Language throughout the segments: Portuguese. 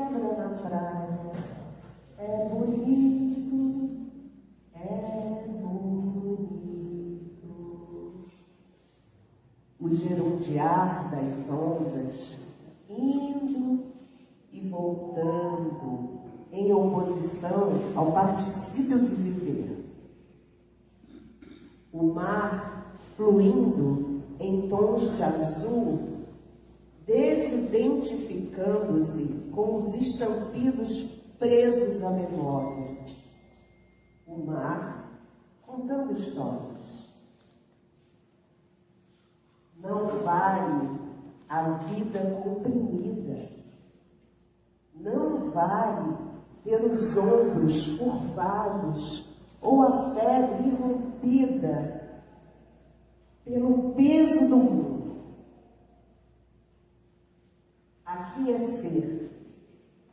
quebra na praia. É bonito, é bonito. O gerundiar das ondas, indo e voltando, em oposição ao particípio de viver. O mar fluindo em tons de azul, desidentificando-se com os estampidos presos à memória. O mar contando histórias. Não vale a vida comprimida. Não vale ter os ombros curvados ou a fé irrompida pelo peso do mundo. Aqui é ser,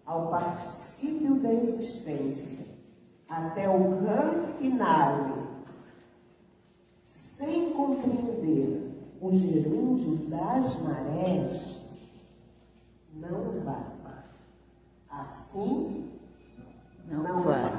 ao particípio da existência, até o grande finale, sem compreender o gerúndio das marés, não vai. Assim, não vai.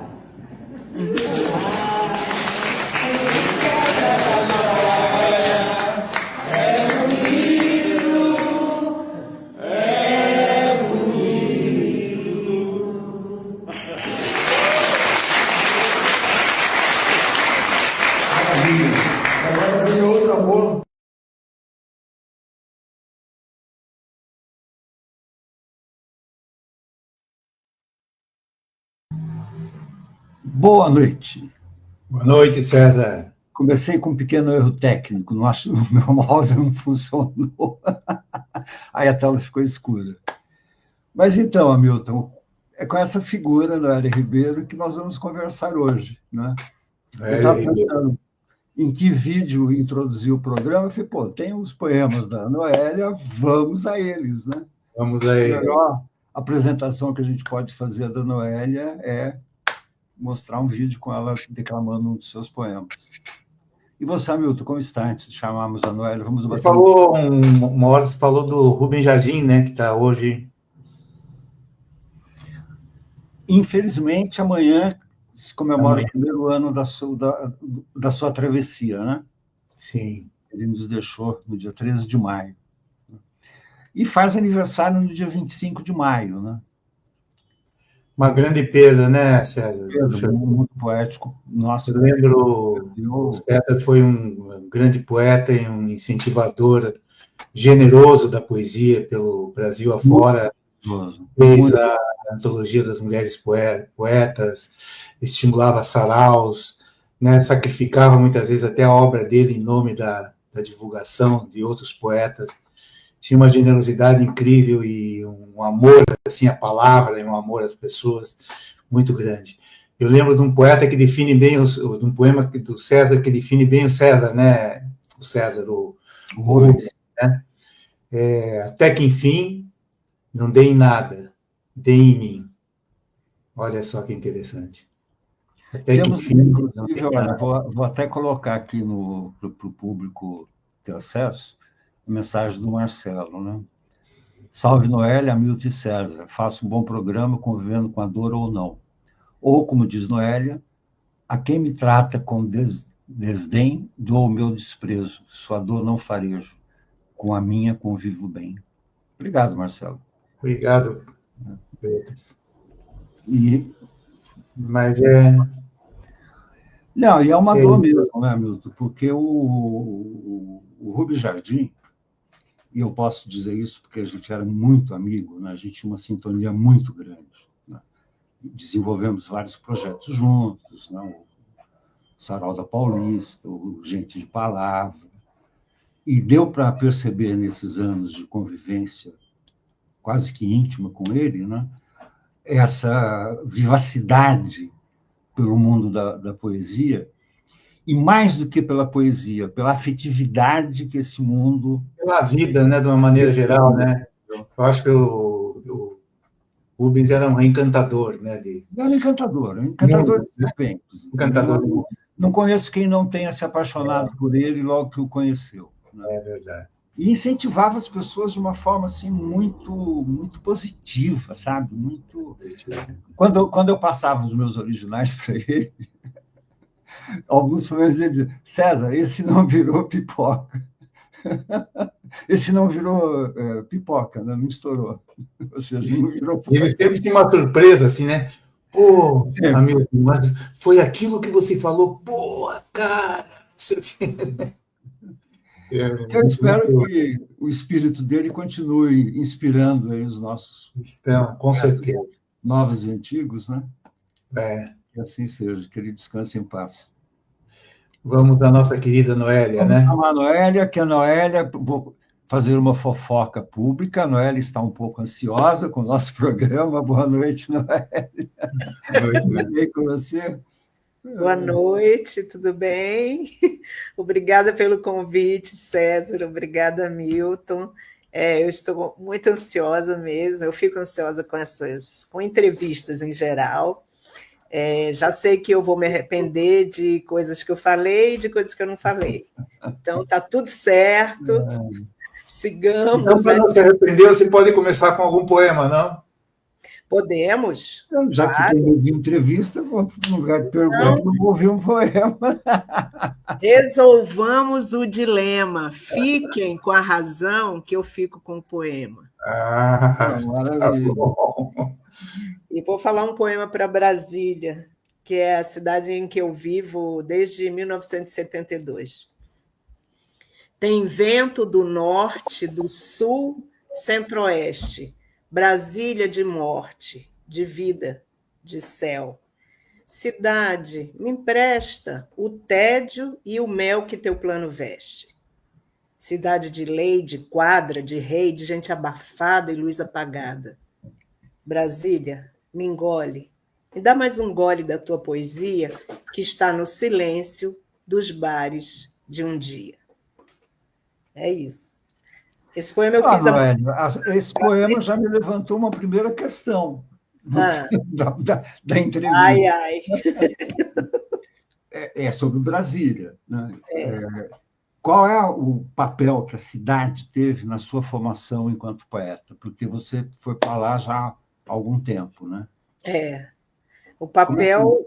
Agora vem outro amor. Boa noite. Boa noite, César. Comecei com um pequeno erro técnico, o meu mouse não funcionou. Aí a tela ficou escura. Mas então, Hamilton, é com essa figura, Noélia Ribeiro, que nós vamos conversar hoje. Né? Eu estava pensando em que vídeo introduzir o programa, eu falei, pô, tem os poemas da Noélia, vamos a eles. Né? Vamos a eles. A melhor apresentação que a gente pode fazer da Noélia é mostrar um vídeo com ela declamando um dos seus poemas. E você, Hamilton, como está? Antes de chamarmos a Noélia, vamos bater... Você falou, uma hora você falou do Rubem Jardim, né, que está hoje... Infelizmente, amanhã se comemora o primeiro ano da sua travessia, né? Sim. Ele nos deixou no dia 13 de maio. E faz aniversário no dia 25 de maio, né? Uma grande perda, né, César? Perda, muito poético. Nossa, eu lembro, o César foi um grande poeta e um incentivador generoso da poesia pelo Brasil afora. Fez a antologia das mulheres poetas, estimulava saraus, né, sacrificava muitas vezes até a obra dele em nome da divulgação de outros poetas. Tinha uma generosidade incrível e um amor assim à palavra e um amor às pessoas muito grande. Eu lembro de um poeta que define bem, de um poema do César que define bem o César, né? O César, o Rubens, né? Até que enfim não dê em nada, dê em mim. Olha só que interessante. Até que enfim, inclusive, olha, vou até colocar aqui para o público ter acesso a mensagem do Marcelo, né? Salve Noélia, Hamilton e César. Faço um bom programa convivendo com a dor ou não. Ou, como diz Noélia, a quem me trata com desdém, dou o meu desprezo. Sua dor não farejo. Com a minha convivo bem. Obrigado, Marcelo. Obrigado, Beatriz. Mas Não, e é uma dor mesmo, né, Hamilton? Porque o Rubem Jardim, e eu posso dizer isso porque a gente era muito amigo, né? A gente tinha uma sintonia muito grande. Né? Desenvolvemos vários projetos juntos, né? O Sarau da Paulista, o Gente de Palavra. E deu para perceber nesses anos de convivência quase que íntima com ele, né? Essa vivacidade pelo mundo da poesia, e mais do que pela poesia, pela afetividade que esse mundo... Pela vida, né, de uma maneira geral, né? Eu acho que o Rubens era um encantador, né? Era um encantador de serpentes. Encantador. Não conheço quem não tenha se apaixonado por ele logo que o conheceu. Né? É verdade. e incentivava as pessoas de uma forma assim muito positiva, sabe? Muito. Quando eu passava os meus originais para ele, alguns problemas ele diziam: César, esse não virou pipoca. Esse não virou pipoca, né? Não estourou. Ou seja, não virou E eles sempre tinham uma surpresa, assim, né? Pô, amigo, mas foi aquilo que você falou, pô, cara. Eu espero que o espírito dele continue inspirando aí os nossos com certeza. novos e antigos, né? É. Que assim seja, que ele descanse em paz. Vamos à nossa querida Noélia, né? A Noélia, que a Noélia, vou fazer uma fofoca pública, a Noélia está um pouco ansiosa com o nosso programa. Boa noite, Noélia. Tudo bem com você? Boa noite, tudo bem? Obrigada pelo convite, César. Obrigada, Milton. Eu estou muito ansiosa mesmo. Eu fico ansiosa com entrevistas em geral. Já sei que eu vou me arrepender de coisas que eu falei e de coisas que eu não falei. Então, está tudo certo. Sigamos. Então, para não se arrepender, você pode começar com algum poema, não? Podemos? Já que tem ouvido entrevista, no lugar de pergunta, não vou ouvir um poema. Resolvamos o dilema. Fiquem com a razão que eu fico com o poema. Maravilha. Tá. E vou falar um poema para Brasília, que é a cidade em que eu vivo desde 1972. Tem vento do norte, do sul, centro-oeste, Brasília de morte, de vida, de céu. Cidade, me empresta o tédio e o mel que teu plano veste. Cidade de lei, de quadra, de rei, de gente abafada e luz apagada. Brasília, me engole. Me dá mais um gole da tua poesia que está no silêncio dos bares de um dia. É isso. Esse poema eu fiz... Esse poema já me levantou uma primeira questão da entrevista. Ai. É sobre Brasília, né? Qual é o papel que a cidade teve na sua formação enquanto poeta? Porque você foi para lá já há algum tempo, né? O papel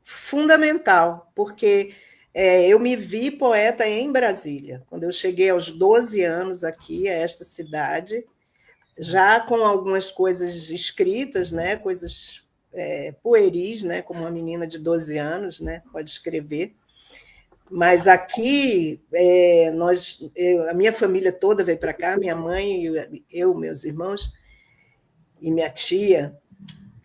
fundamental, porque eu me vi poeta em Brasília. Quando eu cheguei aos 12 anos aqui, a esta cidade, já com algumas coisas escritas, né? Coisas pueris, né? Como uma menina de 12 anos, né? Pode escrever. Mas aqui, a minha família toda veio para cá, minha mãe, eu, meus irmãos e minha tia.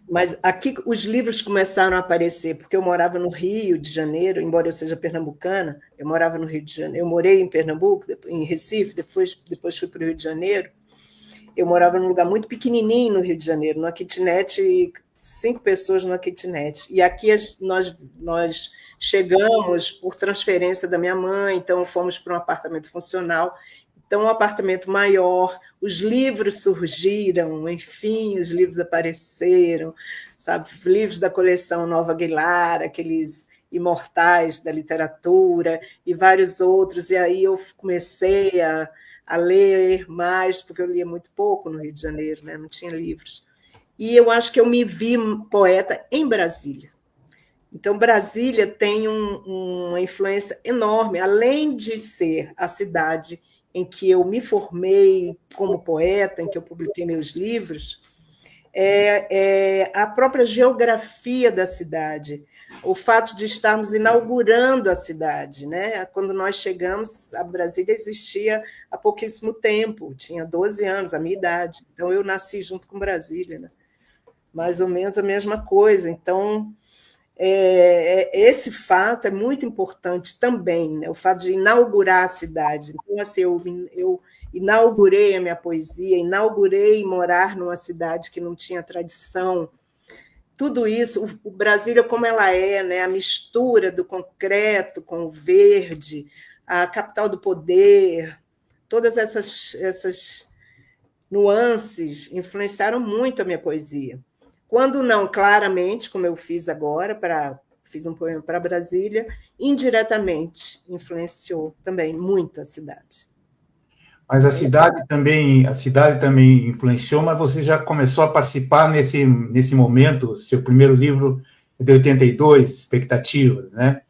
Mas aqui os livros começaram a aparecer, porque eu morava no Rio de Janeiro, embora eu seja pernambucana, eu morava no Rio de Janeiro. Eu morei em Pernambuco, em Recife, depois fui para o Rio de Janeiro. Eu morava num lugar muito pequenininho no Rio de Janeiro, numa kitnet, 5 pessoas numa kitnet. E aqui nós chegamos por transferência da minha mãe, então fomos para um apartamento funcional. Então, um apartamento maior, os livros surgiram, enfim, os livros apareceram, sabe? Livros da coleção Nova Aguilar, aqueles imortais da literatura, e vários outros. E aí eu comecei a ler mais, porque eu lia muito pouco no Rio de Janeiro, né? Não tinha livros. E eu acho que eu me vi poeta em Brasília. Então, Brasília tem uma influência enorme, além de ser a cidade em que eu me formei como poeta, em que eu publiquei meus livros, a própria geografia da cidade, o fato de estarmos inaugurando a cidade, né? Quando nós chegamos, a Brasília existia há pouquíssimo tempo, tinha 12 anos, a minha idade. Então, eu nasci junto com Brasília, né? Mais ou menos a mesma coisa. Então, esse fato é muito importante também, né? O fato de inaugurar a cidade. Então, assim, eu inaugurei a minha poesia, inaugurei morar numa cidade que não tinha tradição. Tudo isso, o Brasília como ela é, né? A mistura do concreto com o verde, a capital do poder, todas essas nuances influenciaram muito a minha poesia. Quando não claramente, como eu fiz agora, fiz um poema para Brasília, indiretamente influenciou também muito a cidade. Mas a cidade também influenciou, mas você já começou a participar nesse momento, seu primeiro livro é de 82, Expectativas, né?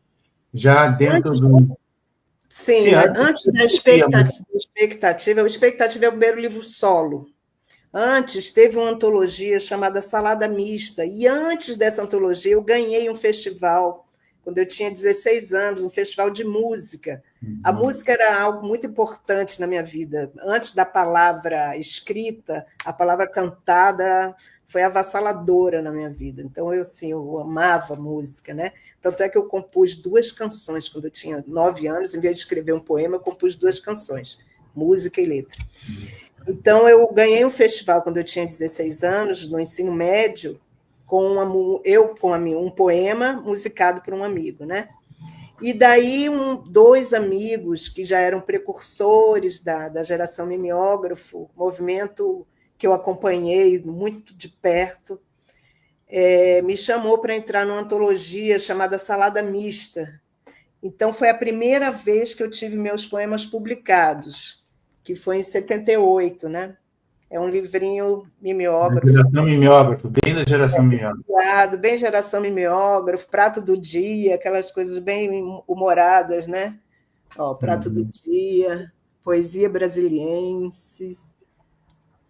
Já dentro do... Sim, Sim, antes da expectativa, o Expectativa é o primeiro livro solo. Antes teve uma antologia chamada Salada Mista, e antes dessa antologia eu ganhei um festival, quando eu tinha 16 anos, um festival de música. A música era algo muito importante na minha vida. Antes da palavra escrita, a palavra cantada foi avassaladora na minha vida. Então, eu amava música, né? Tanto é que eu compus 2 canções quando eu tinha 9 anos. Em vez de escrever um poema, eu compus 2 canções, música e letra. Então, eu ganhei um festival quando eu tinha 16 anos, no ensino médio, com um poema musicado por um amigo, né? E daí 2 amigos que já eram precursores da geração mimeógrafo, movimento que eu acompanhei muito de perto, me chamou para entrar numa antologia chamada Salada Mista. Então, foi a primeira vez que eu tive meus poemas publicados, que foi em 78, né? É um livrinho mimeógrafo. Geração mimeógrafo, bem da geração mimeógrafo. Bem geração mimeógrafo, prato do dia, aquelas coisas bem humoradas, né? Prato do dia, poesia brasiliense,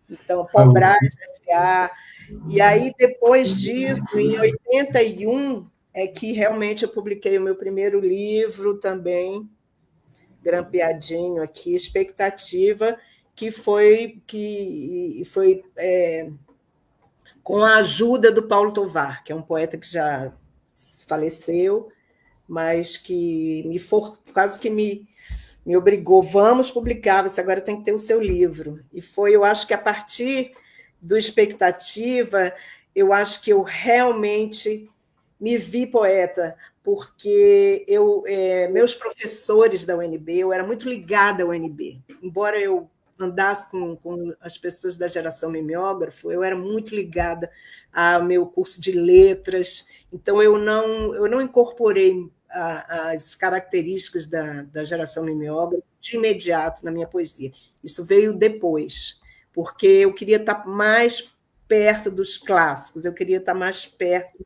então, Pobras S.A. E aí, depois disso, em 81, é que realmente eu publiquei o meu primeiro livro também, grampeadinho aqui, Expectativa, que foi com a ajuda do Paulo Tovar, que é um poeta que já faleceu, mas que quase que me obrigou, vamos publicar, você agora tem que ter o seu livro. E eu acho que a partir do Expectativa, eu acho que eu realmente me vi poeta, porque meus professores da UNB, eu era muito ligada à UNB, embora eu andasse com as pessoas da geração mimeógrafo, eu era muito ligada ao meu curso de letras, então eu não incorporei as características da geração mimeógrafa de imediato na minha poesia. Isso veio depois, porque eu queria estar mais perto dos clássicos, eu queria estar mais perto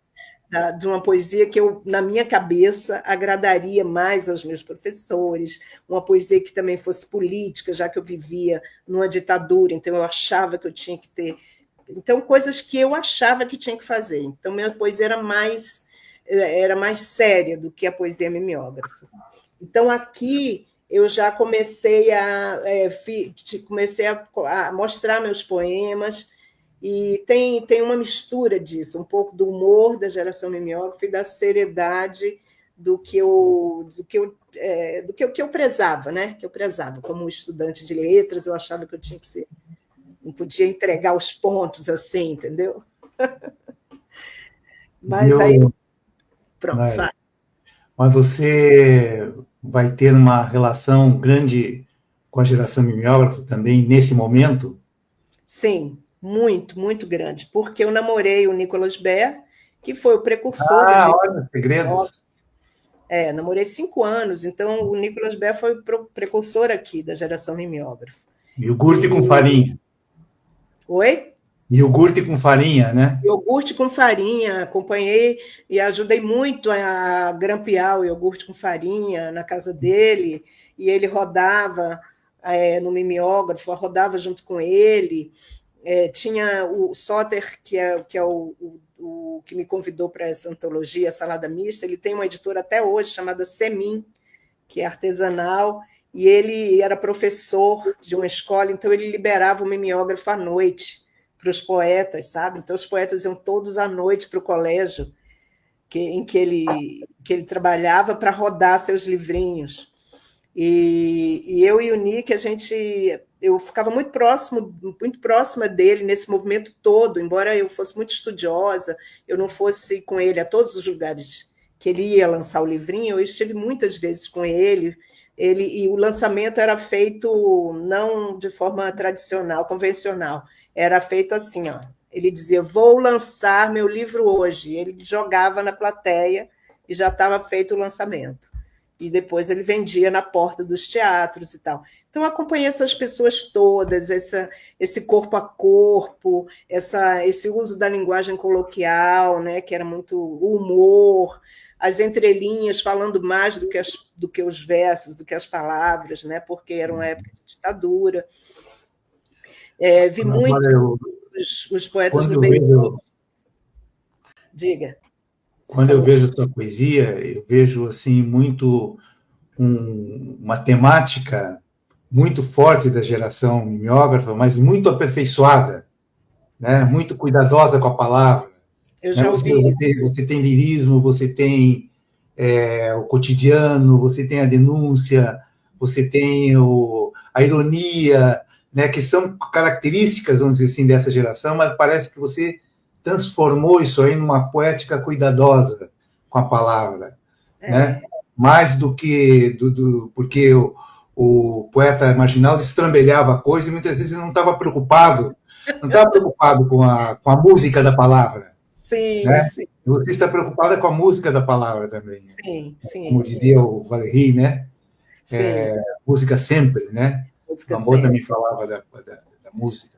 de uma poesia que na minha cabeça, agradaria mais aos meus professores, uma poesia que também fosse política, já que eu vivia numa ditadura, então eu achava que eu tinha que ter... Então, coisas que eu achava que tinha que fazer. Então, minha poesia era mais séria do que a poesia mimeógrafa. Então, aqui eu já comecei a mostrar meus poemas, e tem uma mistura disso, um pouco do humor da geração mimeógrafa e da seriedade do que eu prezava, né? Que eu prezava como estudante de letras, eu achava que eu tinha que ser, não podia entregar os pontos assim, entendeu? Mas aí pronto, vai. Mas você vai ter uma relação grande com a geração mimeógrafa também nesse momento? Sim, muito, muito grande, porque eu namorei o Nicolas Baer, que foi o precursor da olha, segredos. Namorei 5 anos, então o Nicolas Baer foi o precursor aqui da geração mimeógrafo. Iogurte com farinha. Oi? Iogurte com farinha, né? Iogurte com farinha, acompanhei e ajudei muito a grampear o iogurte com farinha na casa dele, e ele rodava no mimeógrafo, rodava junto com ele. Tinha o Soter, que é o que me convidou para essa antologia, Salada Mista, ele tem uma editora até hoje chamada Semin, que é artesanal, e ele era professor de uma escola, então ele liberava o mimeógrafo à noite para os poetas, sabe? Então os poetas iam todos à noite para o colégio em que ele trabalhava para rodar seus livrinhos. E eu e o Nick, eu ficava muito próxima dele nesse movimento todo, embora eu fosse muito estudiosa, eu não fosse com ele a todos os lugares que ele ia lançar o livrinho, eu estive muitas vezes com ele, e o lançamento era feito não de forma tradicional, convencional, era feito assim, ele dizia, vou lançar meu livro hoje, ele jogava na plateia e já estava feito o lançamento. e depois ele vendia na porta dos teatros e tal. Então, eu acompanhei essas pessoas todas, esse corpo a corpo, esse uso da linguagem coloquial, né, que era muito o humor, as entrelinhas falando mais do que os versos, do que as palavras, né, porque era uma época de ditadura. Vi muito os poetas do Beirute. Diga. Quando eu vejo a sua poesia, eu vejo assim muito uma temática muito forte da geração mimeógrafa, mas muito aperfeiçoada, né? Muito cuidadosa com a palavra. Eu já ouvi. Você tem lirismo, você tem o cotidiano, você tem a denúncia, você tem a ironia, né? Que são características, vamos dizer assim, dessa geração, mas parece que você transformou isso aí numa poética cuidadosa com a palavra, né? Mais do que... porque o poeta marginal destrambelhava a coisa e muitas vezes ele não estava preocupado com a música da palavra. Sim, né? sim. Você está preocupada com a música da palavra também. Sim, sim. Como dizia o Valéry, né? Música sempre, né? O amor também falava da música.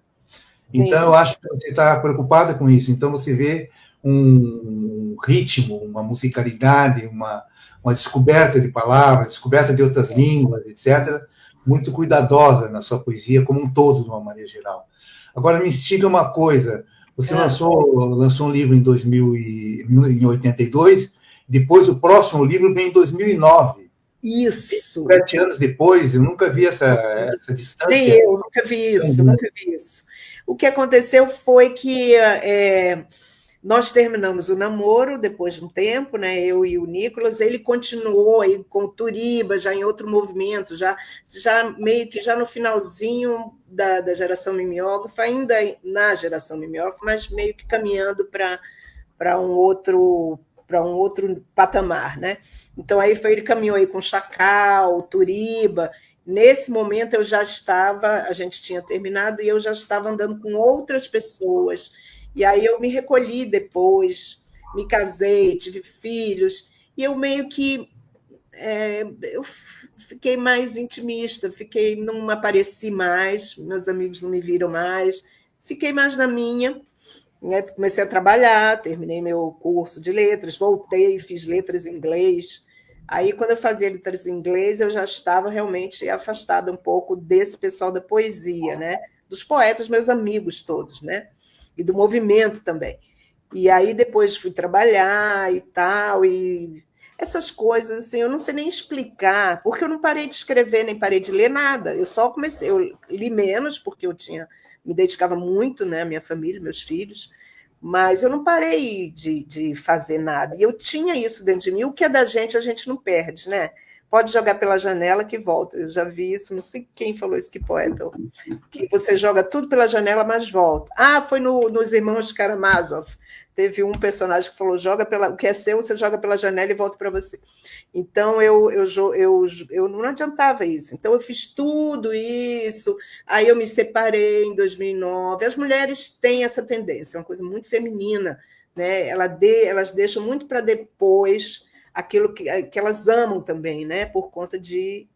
Então, eu acho que você está preocupada com isso. Então, você vê um ritmo, uma musicalidade, uma descoberta de palavras, descoberta de outras línguas, etc., muito cuidadosa na sua poesia, como um todo, de uma maneira geral. Agora, me instiga uma coisa. Você lançou um livro em 82, depois o próximo livro vem em 2009. Isso. 7 anos depois, eu nunca vi essa distância. Nem eu, nunca vi isso. O que aconteceu foi que nós terminamos o namoro depois de um tempo, né? Eu e o Nicolas. Ele continuou aí com o Turiba, já em outro movimento, já meio que já no finalzinho da geração mimeógrafa, ainda na geração mimeógrafa, mas meio que caminhando para um outro patamar, né? Então aí ele caminhou aí com Chacal, Turiba. Nesse momento a gente tinha terminado e eu já estava andando com outras pessoas. E aí eu me recolhi depois, me casei, tive filhos, e eu meio que eu fiquei mais intimista, não apareci mais, meus amigos não me viram mais, fiquei mais na minha, né? Comecei a trabalhar, terminei meu curso de letras, voltei, fiz letras em inglês. Aí, quando eu fazia letras em inglês, eu já estava realmente afastada um pouco desse pessoal da poesia, né? Dos poetas, meus amigos todos, né? E do movimento também. E aí, depois fui trabalhar e tal, e essas coisas, assim, eu não sei nem explicar, porque eu não parei de escrever, nem parei de ler nada. Eu só comecei, eu li menos, porque me dedicava muito, né? À minha família, meus filhos, mas eu não parei de fazer nada. E eu tinha isso dentro de mim. O que é da gente, a gente não perde, né? Pode jogar pela janela que volta. Eu já vi isso, não sei quem falou isso, que poeta. Que você joga tudo pela janela, mas volta. Foi nos Irmãos Karamazov. Teve um personagem que falou, o que é seu, você joga pela janela e volta para você. Então, eu não adiantava isso. Então, eu fiz tudo isso. Aí, eu me separei em 2009. As mulheres têm essa tendência, é uma coisa muito feminina, né? Elas deixam muito para depois aquilo que elas amam também, né? Por conta de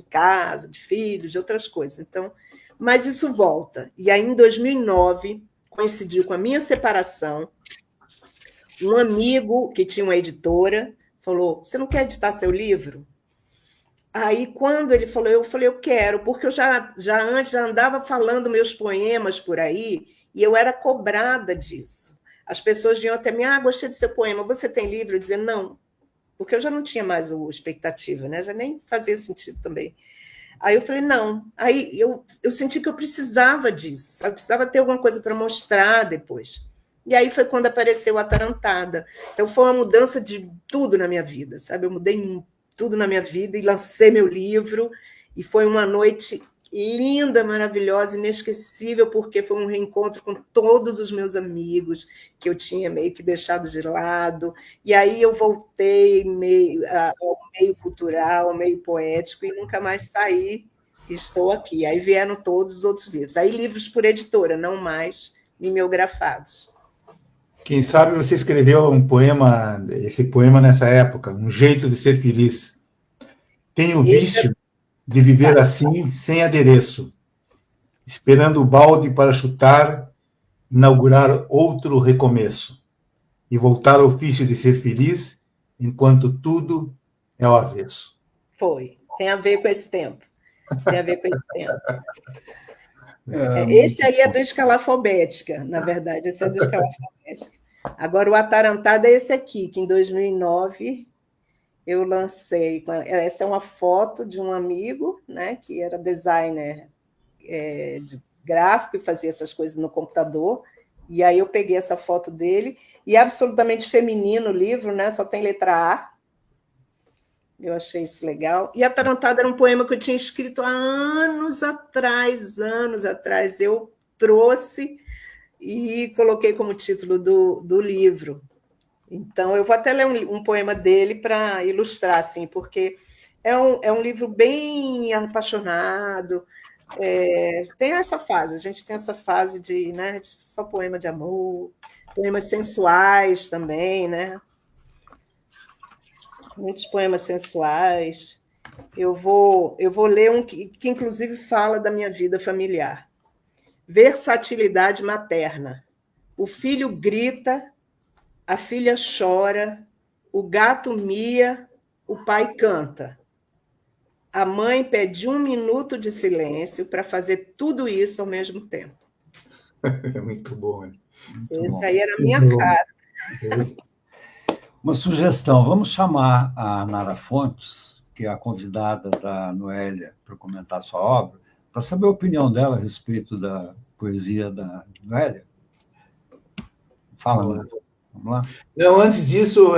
casa, de filhos, de outras coisas. Então, mas isso volta. E aí, em 2009, coincidiu com a minha separação. Um amigo que tinha uma editora falou, você não quer editar seu livro? Aí, quando ele falou, eu falei, eu quero, porque eu já antes já andava falando meus poemas por aí, e eu era cobrada disso. As pessoas vinham até mim, gostei do seu poema, você tem livro? Eu dizia, não, porque eu já não tinha mais expectativa, né? Já nem fazia sentido também. Aí eu falei, não. Aí eu senti que eu precisava disso, sabe? Eu precisava ter alguma coisa para mostrar depois. E aí foi quando apareceu a Atarantada. Então foi uma mudança de tudo na minha vida, sabe? Eu mudei tudo na minha vida e lancei meu livro. E foi uma noite linda, maravilhosa, inesquecível, porque foi um reencontro com todos os meus amigos que eu tinha meio que deixado de lado. E aí eu voltei ao meio cultural, ao meio poético, e nunca mais saí. Estou aqui. Aí vieram todos os outros livros. Aí livros por editora, não mais mimeografados. Quem sabe você escreveu esse poema nessa época, Um Jeito de Ser Feliz. Tenho o vício de viver assim, sem adereço, esperando o balde para chutar, inaugurar outro recomeço e voltar ao ofício de ser feliz, enquanto tudo é ao avesso. Foi. Tem a ver com esse tempo. Tem a ver com esse tempo. Esse aí é do Escalafobética, na verdade. Esse é do Escalafobética. Agora, o Atarantado é esse aqui, que em 2009 eu lancei. Essa é uma foto de um amigo, né, que era designer de gráfico e fazia essas coisas no computador. E aí eu peguei essa foto dele, e é absolutamente feminino o livro, né? Só tem letra A. Eu achei isso legal. E Atarantado era um poema que eu tinha escrito há anos atrás. Eu trouxe e coloquei como título do livro. Então, eu vou até ler um poema dele para ilustrar, assim, porque é um livro bem apaixonado. Tem essa fase, a gente tem essa fase de, né, só poema de amor, poemas sensuais também, né? Muitos poemas sensuais. Eu vou ler um que inclusive fala da minha vida familiar. Versatilidade materna. O filho grita, a filha chora, o gato mia, o pai canta. A mãe pede 1 minuto de silêncio para fazer tudo isso ao mesmo tempo. É muito bom. Essa aí era a minha cara. Uma sugestão, vamos chamar a Nara Fontes, que é a convidada da Noélia, para comentar sua obra, para saber a opinião dela a respeito da poesia da Noélia. Fala, Nara. Vamos lá? Não, antes disso,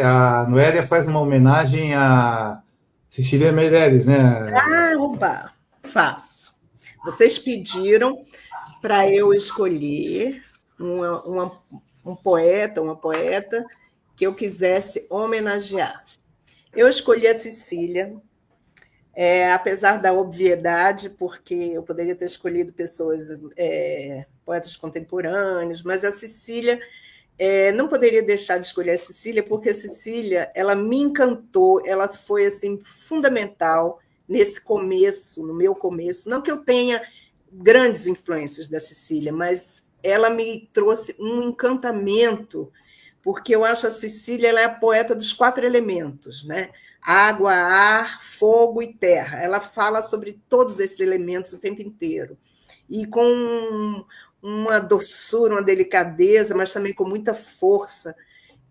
a Noélia faz uma homenagem a Cecília Meirelles, né? Opa, faço. Vocês pediram para eu escolher um poeta, uma poeta que eu quisesse homenagear. Eu escolhi a Cecília, apesar da obviedade, porque eu poderia ter escolhido pessoas, poetas contemporâneos, mas a Cecília, não poderia deixar de escolher a Cecília, porque a Cecília, ela me encantou, ela foi assim, fundamental nesse começo, no meu começo. Não que eu tenha grandes influências da Cecília, mas ela me trouxe um encantamento, porque eu acho a Cecília, ela é a poeta dos 4 elementos, né? Água, ar, fogo e terra. Ela fala sobre todos esses elementos o tempo inteiro. E com uma doçura, uma delicadeza, mas também com muita força.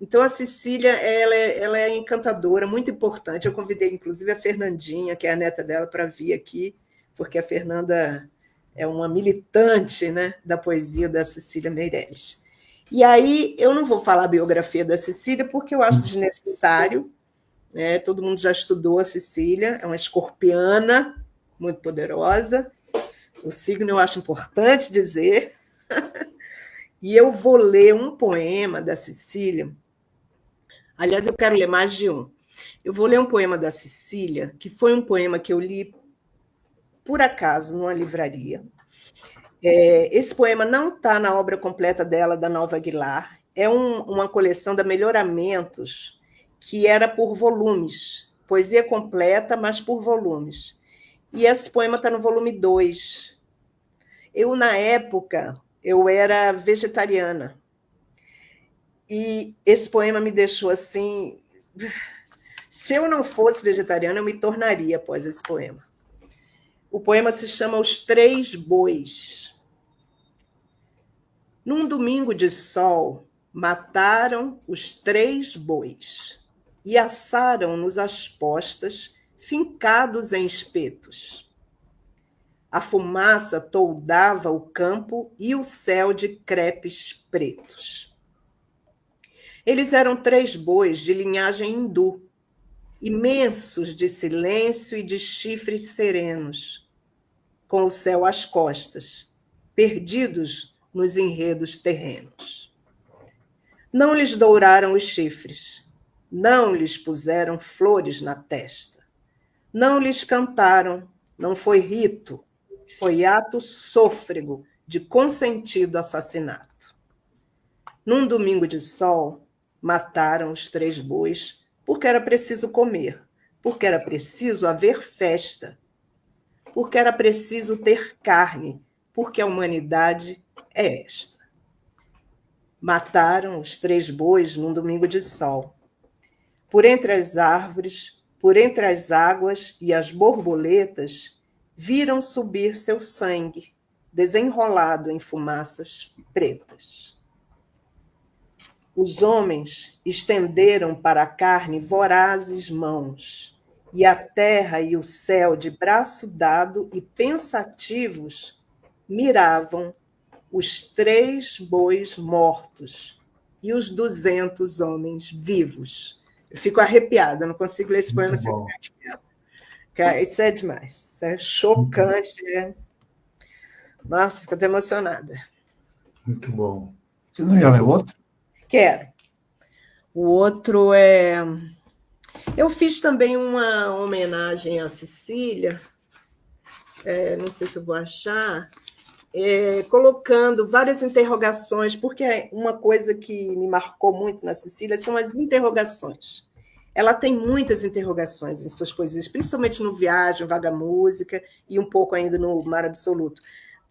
Então, a Cecília, ela é encantadora, muito importante. Eu convidei, inclusive, a Fernandinha, que é a neta dela, para vir aqui, porque a Fernanda é uma militante, né, da poesia da Cecília Meirelles. E aí, eu não vou falar a biografia da Cecília, porque eu acho desnecessário, né? Todo mundo já estudou a Cecília, é uma escorpiana, muito poderosa. O signo eu acho importante dizer. E eu vou ler um poema da Cecília. Aliás, eu quero ler mais de um. Eu vou ler um poema da Cecília, que foi um poema que eu li, por acaso, numa livraria. Esse poema não está na obra completa dela, da Nova Aguilar. É uma coleção da Melhoramentos, que era por volumes. Poesia completa, mas por volumes. E esse poema está no volume 2. Eu, na época, eu era vegetariana. E esse poema me deixou assim... Se eu não fosse vegetariana, eu me tornaria após esse poema. O poema se chama Os 3 Bois. Num domingo de sol, mataram os 3 bois e assaram-nos as postas, fincados em espetos. A fumaça toldava o campo e o céu de crepes pretos. Eles eram 3 bois de linhagem hindu, imensos de silêncio e de chifres serenos, com o céu às costas, perdidos nos enredos terrenos. Não lhes douraram os chifres, não lhes puseram flores na testa, não lhes cantaram, não foi rito, foi ato sôfrego de consentido assassinato. Num domingo de sol, mataram os 3 bois porque era preciso comer, porque era preciso haver festa, porque era preciso ter carne, porque a humanidade é esta. Mataram os 3 bois num domingo de sol. Por entre as árvores, por entre as águas e as borboletas, viram subir seu sangue, desenrolado em fumaças pretas. Os homens estenderam para a carne vorazes mãos, e a terra e o céu, de braço dado e pensativos, miravam os 3 bois mortos e os 200 homens vivos. Eu fico arrepiada, não consigo ler esse poema sem ficar arrepiada. Isso é demais, isso é chocante. Nossa, fico até emocionada. Muito bom. Você não ia ler outro? Quero. O outro é... Eu fiz também uma homenagem à Cecília, não sei se eu vou achar, colocando várias interrogações, porque uma coisa que me marcou muito na Cecília são as interrogações. Ela tem muitas interrogações em suas poesias, principalmente no Viagem, Vaga Música, e um pouco ainda no Mar Absoluto.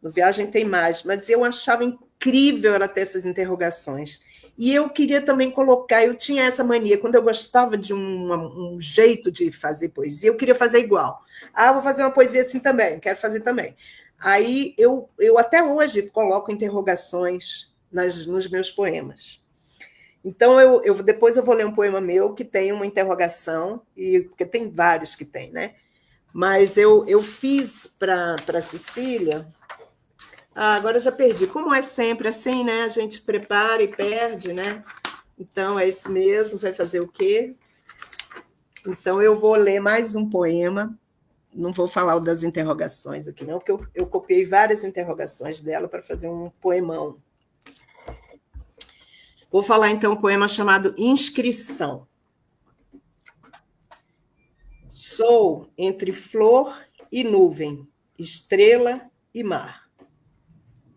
No Viagem tem mais, mas eu achava incrível ela ter essas interrogações. E eu queria também colocar, eu tinha essa mania, quando eu gostava de um jeito de fazer poesia, eu queria fazer igual. Vou fazer uma poesia assim também, quero fazer também. Aí eu até hoje coloco interrogações nos meus poemas. Então, depois eu vou ler um poema meu que tem uma interrogação, porque tem vários que tem, né? Mas eu fiz para a Cecília... agora eu já perdi. Como é sempre assim, né? A gente prepara e perde, né? Então, é isso mesmo. Vai fazer o quê? Então, eu vou ler mais um poema. Não vou falar o das interrogações aqui, não, porque eu copiei várias interrogações dela para fazer um poemão. Vou falar, então, um poema chamado Inscrição. Sou entre flor e nuvem, estrela e mar.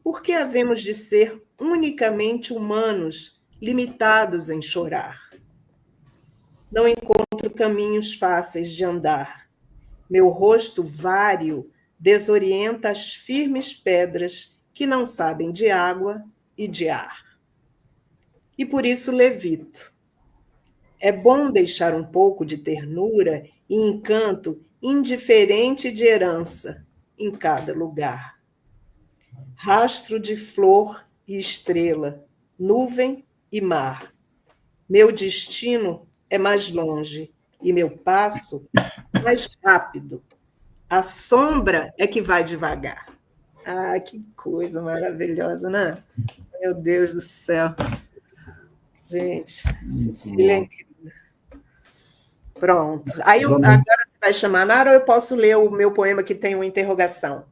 Por que havemos de ser unicamente humanos, limitados em chorar? Não encontro caminhos fáceis de andar. Meu rosto vário desorienta as firmes pedras que não sabem de água e de ar. E por isso levito. É bom deixar um pouco de ternura e encanto indiferente de herança em cada lugar. Rastro de flor e estrela, nuvem e mar. Meu destino é mais longe e meu passo mais rápido. A sombra é que vai devagar. Que coisa maravilhosa, né? Meu Deus do céu. Gente, Cecília é incrível. Pronto. Aí agora você vai chamar Nara ou eu posso ler o meu poema que tem uma interrogação?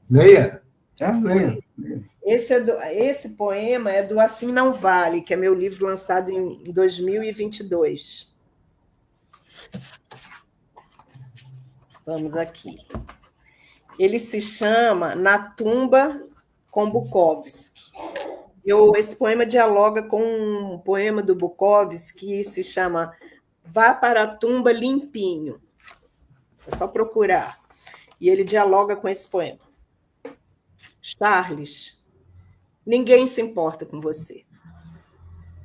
Leia. Leia. Esse poema é do Assim Não Vale, que é meu livro lançado em 2022. Vamos aqui. Ele se chama Na Tumba com Bukowski. Esse poema dialoga com um poema do Bukowski que se chama Vá para a Tumba Limpinho. É só procurar. E ele dialoga com esse poema. Charles, ninguém se importa com você.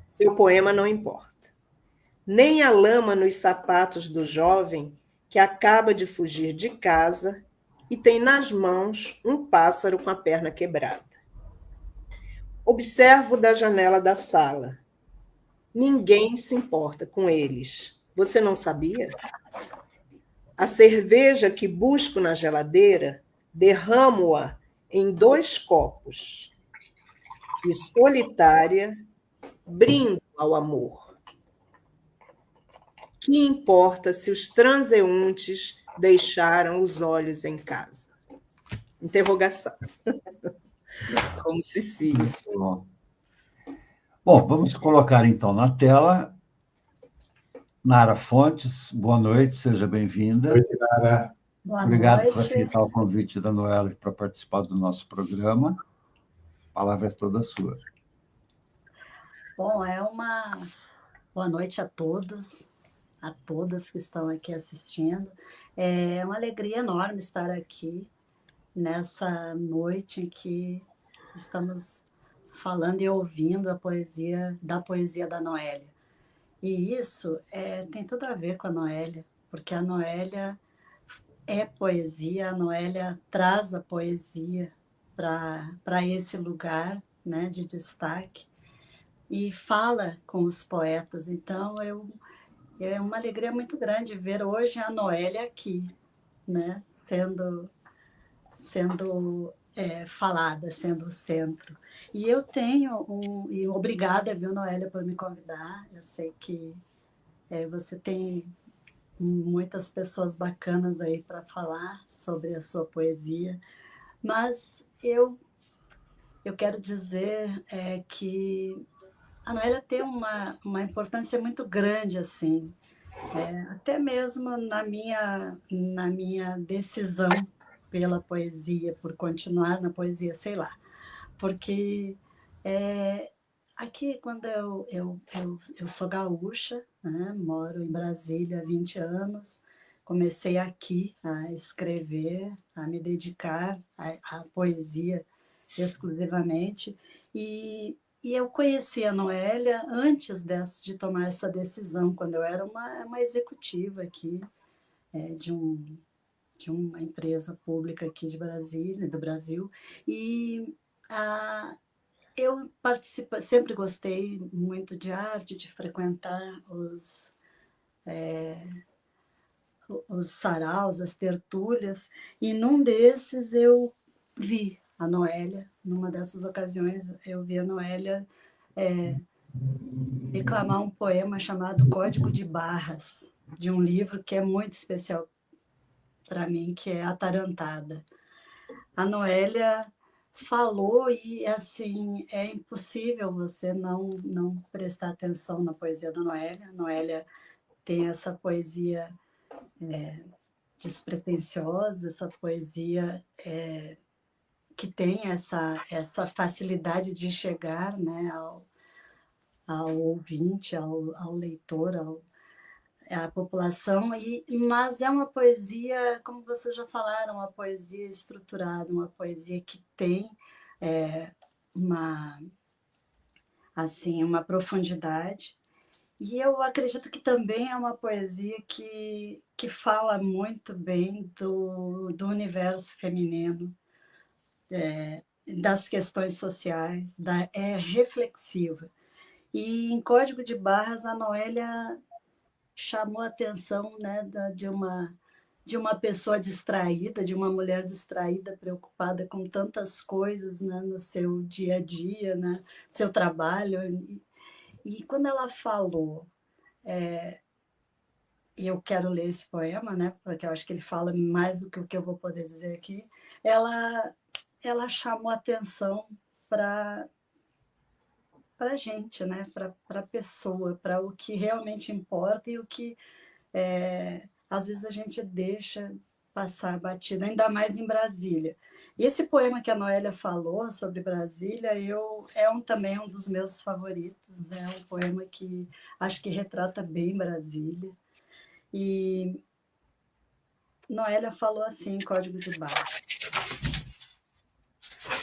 Seu poema não importa. Nem a lama nos sapatos do jovem que acaba de fugir de casa e tem nas mãos um pássaro com a perna quebrada. Observo da janela da sala. Ninguém se importa com eles. Você não sabia? A cerveja que busco na geladeira, derramo-a em 2 copos. E solitária, brindo ao amor. Que importa se os transeuntes deixaram os olhos em casa? Interrogação. Como Cecília. Bom, vamos colocar então na tela. Nara Fontes, boa noite, seja bem-vinda. Boa noite, Nara. Obrigado por aceitar o convite da Noela para participar do nosso programa. A palavra é toda sua. Bom, boa noite a todos. a todas que estão aqui assistindo. É uma alegria enorme estar aqui nessa noite em que estamos falando e ouvindo a poesia da Noélia. E isso tem tudo a ver com a Noélia, porque a Noélia é poesia, a Noélia traz a poesia para esse lugar, né, de destaque e fala com os poetas. Então, é uma alegria muito grande ver hoje a Noélia aqui, né, sendo falada, sendo o centro. E eu tenho e obrigada, viu, Noélia, por me convidar. Eu sei que você tem muitas pessoas bacanas aí para falar sobre a sua poesia, mas eu quero dizer que a Noélia tem uma importância muito grande, assim, até mesmo na minha decisão pela poesia, por continuar na poesia, sei lá. Porque aqui, quando eu sou gaúcha, né, moro em Brasília há 20 anos, comecei aqui a escrever, a me dedicar à poesia exclusivamente, e eu conheci a Noélia antes de tomar essa decisão, quando eu era uma executiva aqui de uma empresa pública aqui de Brasília, do Brasil, e eu sempre gostei muito de arte, de frequentar os saraus, as tertúlias, e num desses eu vi a Noélia, numa dessas ocasiões eu vi a Noélia declamar um poema chamado Código de Barras, de um livro que é muito especial para mim, que é Atarantada. A Noélia falou e, assim, é impossível você não prestar atenção na poesia da Noélia. A Noélia tem essa poesia despretensiosa, essa poesia que tem essa facilidade de chegar, né, ao ouvinte, ao leitor, à população, mas é uma poesia, como vocês já falaram, uma poesia estruturada, uma poesia que tem uma profundidade. E eu acredito que também é uma poesia que fala muito bem do universo feminino, das questões sociais, é reflexiva. E em Código de Barras, a Noélia chamou a atenção, né, de uma pessoa distraída, de uma mulher distraída, preocupada com tantas coisas, né, no seu dia a dia, né, seu trabalho. E quando ela falou, e eu quero ler esse poema, né, porque eu acho que ele fala mais do que o que eu vou poder dizer aqui, ela chamou a atenção para a gente, né, para a pessoa, para o que realmente importa e o que às vezes a gente deixa passar batido, ainda mais em Brasília. E esse poema que a Noélia falou sobre Brasília, também um dos meus favoritos, é um poema que acho que retrata bem Brasília. E Noélia falou assim, em Código de Barras: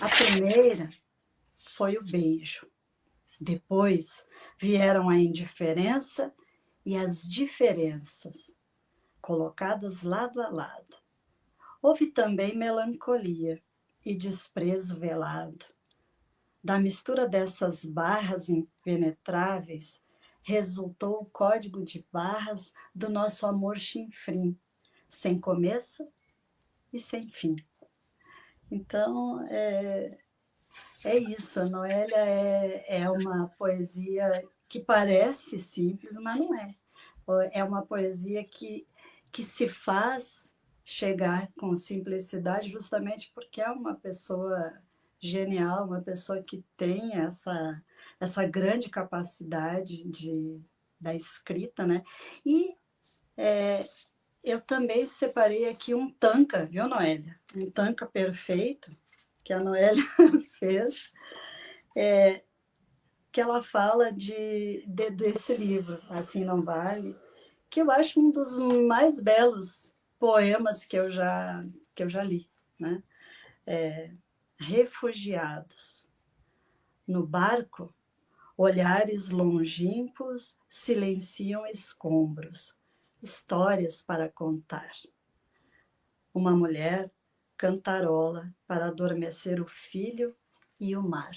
a primeira foi o beijo, depois vieram a indiferença e as diferenças, colocadas lado a lado. Houve também melancolia e desprezo velado. Da mistura dessas barras impenetráveis, resultou o código de barras do nosso amor chinfrim, sem começo e sem fim. Então, é isso. A Noélia é uma poesia que parece simples, mas não é. É uma poesia que se faz chegar com simplicidade, justamente porque é uma pessoa genial, uma pessoa que tem essa grande capacidade da escrita, né? E eu também separei aqui um tanca, viu, Noélia? Um tanca perfeito que a Noélia fez, que ela fala desse livro, Assim Não Vale, que eu acho um dos mais belos poemas que eu já li, né? Refugiados. No barco, olhares longínquos silenciam escombros, histórias para contar. Uma mulher cantarola para adormecer o filho e o mar.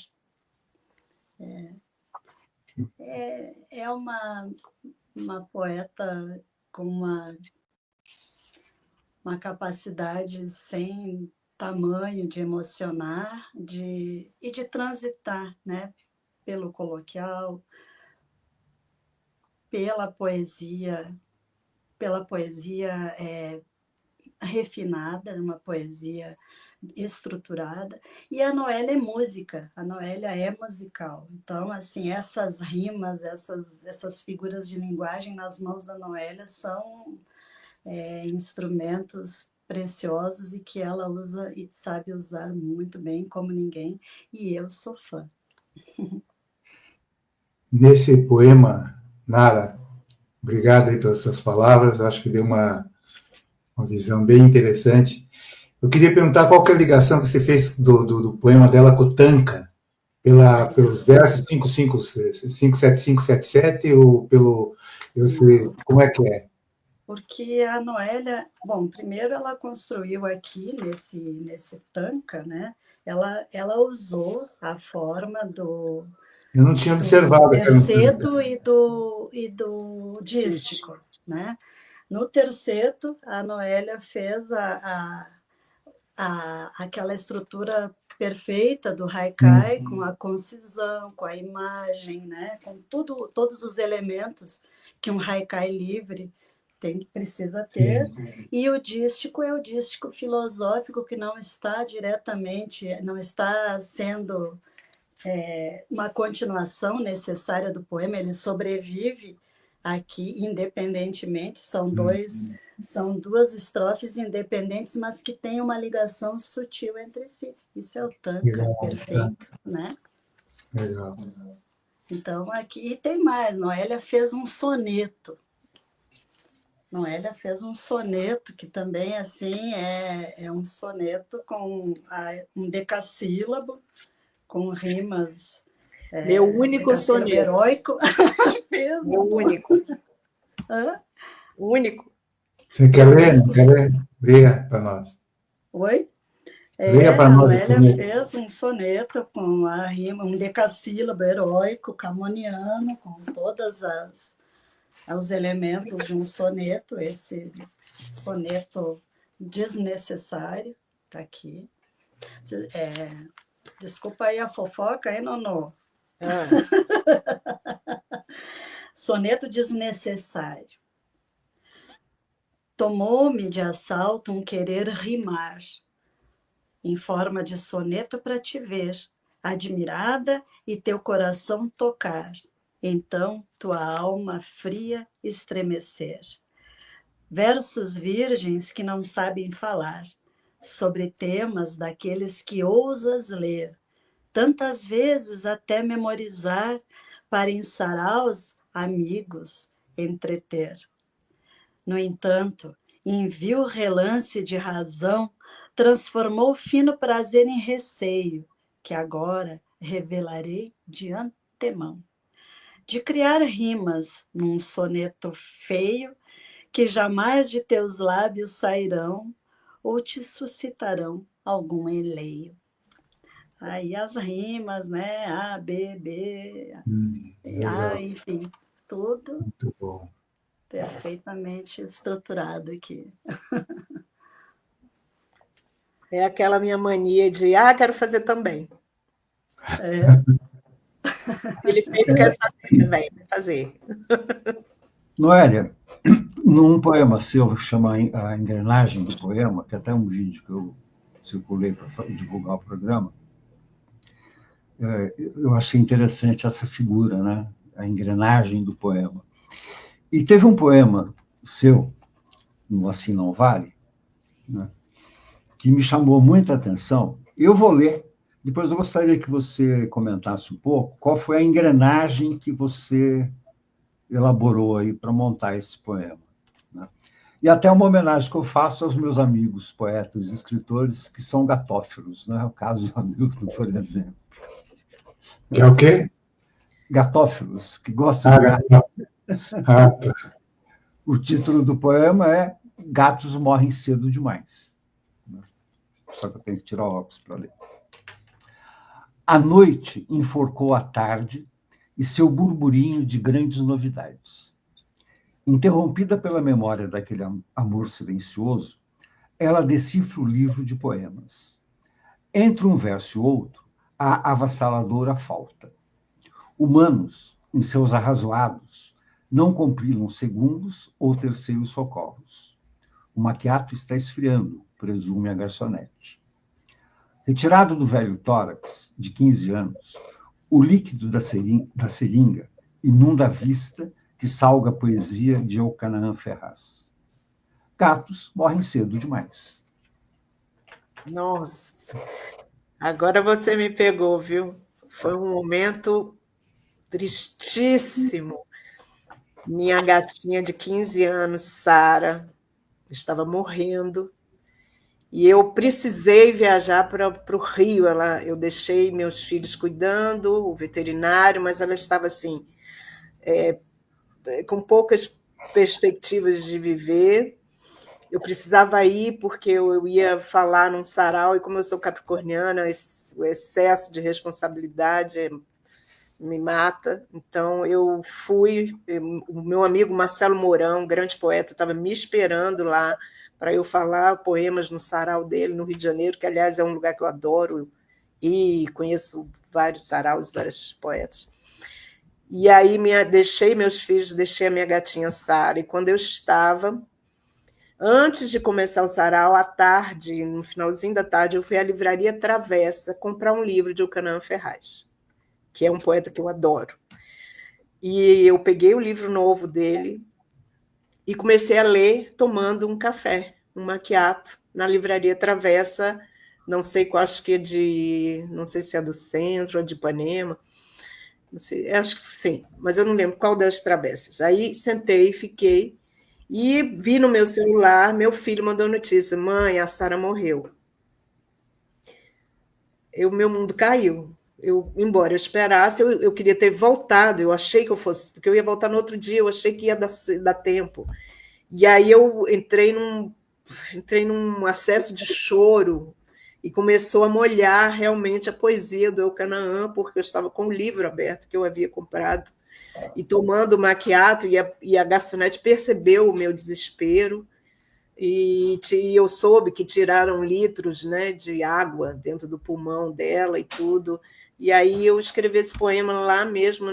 É uma poeta com uma capacidade sem tamanho de emocionar e de transitar, né? Pelo coloquial, pela poesia refinada, uma poesia estruturada. E a Noélia é música, a Noélia é musical. Então, assim, essas rimas, essas figuras de linguagem nas mãos da Noélia são instrumentos preciosos e que ela usa e sabe usar muito bem, como ninguém, e eu sou fã. Nesse poema, Nara, obrigado aí pelas suas palavras, acho que deu uma visão bem interessante. Eu queria perguntar qual que é a ligação que você fez do poema dela com o Tanka, pelos versos 57577 ou pelo... Eu sei, como é que é? Porque a Noélia, bom, primeiro ela construiu aqui nesse Tanka, né? Ela usou a forma do... Eu não tinha observado. Terceto e do dístico, né? No terceto, a Noélia fez aquela estrutura perfeita do haikai, com a concisão, com a imagem, né? Com todos os elementos que um haikai livre precisa ter. Sim. E o dístico é o dístico filosófico, que não está sendo uma continuação necessária do poema, ele sobrevive aqui independentemente, são duas estrofes independentes, mas que têm uma ligação sutil entre si. Isso é o Tanka perfeito, né? Legal. Então, aqui tem mais. Noélia fez um soneto. Noélia fez um soneto que também, assim, é um soneto com um decassílabo, com rimas. Meu único soneto. Heróico. Meu único. Hã? Único. Você quer ler? Não quer ler? Leia para nós. Oi? Leia para a nós. Noélia fez um soneto com a rima, um decassílabo heróico, camoniano, com todos os elementos de um soneto. Esse soneto desnecessário está aqui. Desculpa aí a fofoca, hein, Nonô? Soneto desnecessário. Tomou-me de assalto um querer rimar, em forma de soneto para te ver, admirada e teu coração tocar, então tua alma fria estremecer. Versos virgens que não sabem falar, sobre temas daqueles que ousas ler, tantas vezes até memorizar, para em saraus amigos entreter. No entanto, em vil relance de razão, transformou fino prazer em receio, que agora revelarei de antemão. De criar rimas num soneto feio, que jamais de teus lábios sairão, ou te suscitarão algum enleio. Aí as rimas, né? A, B, B, A, enfim, tudo muito bom. Perfeitamente estruturado aqui. É aquela minha mania de, quero fazer também. Ele fez, quero fazer também, fazer. Noélia, num poema seu, chama A Engrenagem do Poema, que é até um vídeo que eu circulei para divulgar o programa, eu achei interessante essa figura, né? A engrenagem do poema. E teve um poema seu, no Assim Não Vale, né, que me chamou muita atenção. Eu vou ler, depois eu gostaria que você comentasse um pouco qual foi a engrenagem que você elaborou aí para montar esse poema, né? E até uma homenagem que eu faço aos meus amigos poetas e escritores que são gatófilos, né? O caso do Hamilton, por exemplo. Que é o quê? Gatófilos, que gostam de gatos. Tá. O título do poema é Gatos Morrem Cedo Demais. Só que eu tenho que tirar o óculos para ler. A noite enforcou a tarde e seu burburinho de grandes novidades. Interrompida pela memória daquele amor silencioso, ela decifra o livro de poemas. Entre um verso e outro, há avassaladora falta. Humanos, em seus arrazoados, não compilam segundos ou terceiros socorros. O maquiato está esfriando, presume a garçonete. Retirado do velho tórax, de 15 anos, o líquido da seringa inunda a vista que salga a poesia de Elcanaã Ferraz. Gatos morrem cedo demais. Nossa, agora você me pegou, viu? Foi um momento tristíssimo. Minha gatinha de 15 anos, Sara, estava morrendo. E eu precisei viajar para o Rio. Eu deixei meus filhos cuidando, o veterinário, mas ela estava assim, com poucas perspectivas de viver. Eu precisava ir porque eu ia falar num sarau, e como eu sou capricorniana, o excesso de responsabilidade me mata. Então, eu fui. O meu amigo Marcelo Mourão, grande poeta, estava me esperando lá para eu falar poemas no sarau dele, no Rio de Janeiro, que, aliás, é um lugar que eu adoro e conheço vários saraus, vários poetas. E aí deixei meus filhos, deixei a minha gatinha Sara, e quando eu estava, antes de começar o sarau, à tarde, no finalzinho da tarde, eu fui à livraria Travessa comprar um livro de Elcanaã Ferraz, que é um poeta que eu adoro. E eu peguei o livro novo dele e comecei a ler tomando um café, um macchiato, na livraria Travessa, não sei qual, acho que não sei se é do Centro ou de Ipanema, não sei, acho que sim, mas eu não lembro qual das travessas. Aí sentei, fiquei, e vi no meu celular, meu filho mandou notícia: mãe, a Sara morreu. Meu mundo caiu. Embora eu esperasse, eu queria ter voltado, eu achei que eu fosse, porque eu ia voltar no outro dia, eu achei que ia dar tempo. E aí eu entrei num acesso de choro, e começou a molhar realmente a poesia do Elcanaã, porque eu estava com o livro aberto que eu havia comprado, e tomando o macchiato, e a garçonete percebeu o meu desespero, e eu soube que tiraram litros, né, de água dentro do pulmão dela e tudo. E aí eu escrevi esse poema lá mesmo,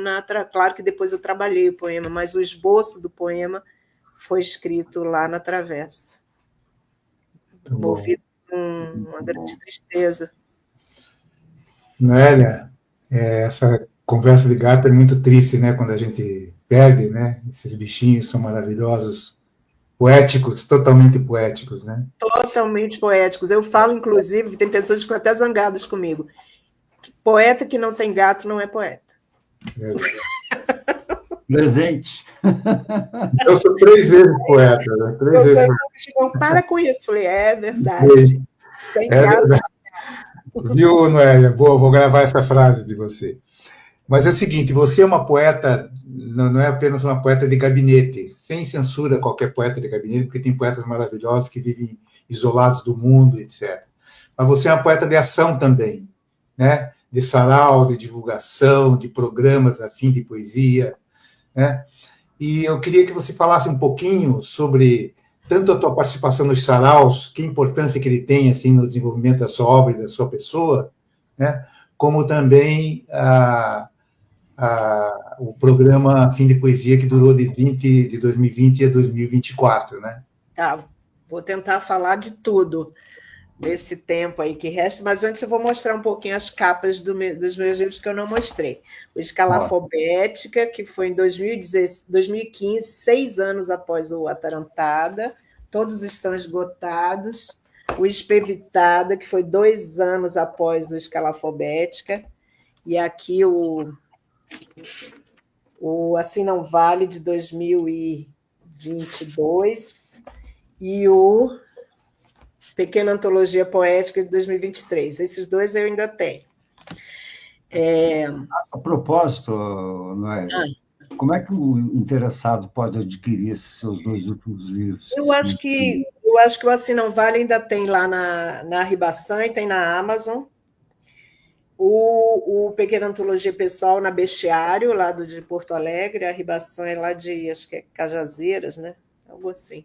claro que depois eu trabalhei o poema, mas o esboço do poema foi escrito lá na Travessa. Movido com uma grande tristeza. Noélia, essa conversa de gato é muito triste, né? Quando a gente perde, né? Esses bichinhos são maravilhosos, poéticos, totalmente poéticos, né? Totalmente poéticos. Eu falo, inclusive, tem pessoas que ficam até zangadas comigo. Poeta que não tem gato não é poeta. Presente. Eu sou 3 vezes poeta, né? 3 vezes. Não, para com isso. Falei, é verdade. Sem gato. Verdade. Viu, Noélia? Boa, vou gravar essa frase de você. Mas é o seguinte, você é uma poeta, não é apenas uma poeta de gabinete, sem censura qualquer poeta de gabinete, porque tem poetas maravilhosos que vivem isolados do mundo, etc. Mas você é uma poeta de ação também, né? De sarau, de divulgação, de programas a fim de poesia, né? E eu queria que você falasse um pouquinho sobre tanto a tua participação nos saraus, que importância que ele tem assim no desenvolvimento da sua obra e da sua pessoa, né? Como também o programa Fim de Poesia, que durou de 2020 a 2024, né? Tá, vou tentar falar de tudo desse tempo aí que resta, mas antes eu vou mostrar um pouquinho as capas dos meus livros que eu não mostrei. O Escalafobética, que foi em 2015, 6 anos após o Atarantada, todos estão esgotados. O Espevitada, que foi 2 anos após o Escalafobética, e aqui o Assim Não Vale, de 2022, e o Pequena Antologia Poética, de 2023. Esses dois eu ainda tenho. A propósito, Noélia, como é que o interessado pode adquirir esses seus 2 últimos livros? Eu acho que o Assim Não Vale ainda tem lá na Ribaçã e tem na Amazon. O Pequena Antologia Pessoal na Bestiário, lá de Porto Alegre. A Ribaçã é lá de, acho que é Cajazeiras, né? Algo assim.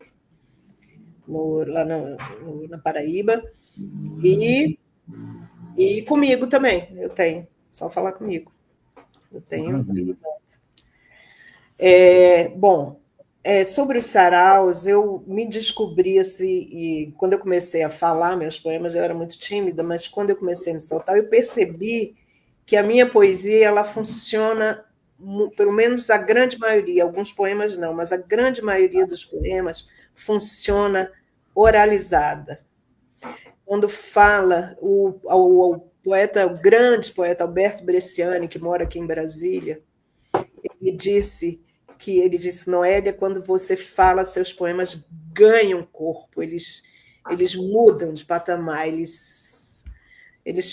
Lá na Paraíba. E comigo também, eu tenho. Só falar comigo. Eu tenho. Bom, sobre os saraus, eu me descobri assim, e quando eu comecei a falar meus poemas, eu era muito tímida, mas quando eu comecei a me soltar, eu percebi que a minha poesia ela funciona, pelo menos a grande maioria, alguns poemas não, mas a grande maioria dos poemas funciona oralizada. Quando fala o poeta, o grande poeta Alberto Bresciani, que mora aqui em Brasília, ele disse, Noélia, quando você fala, seus poemas ganham corpo, eles mudam de patamar, eles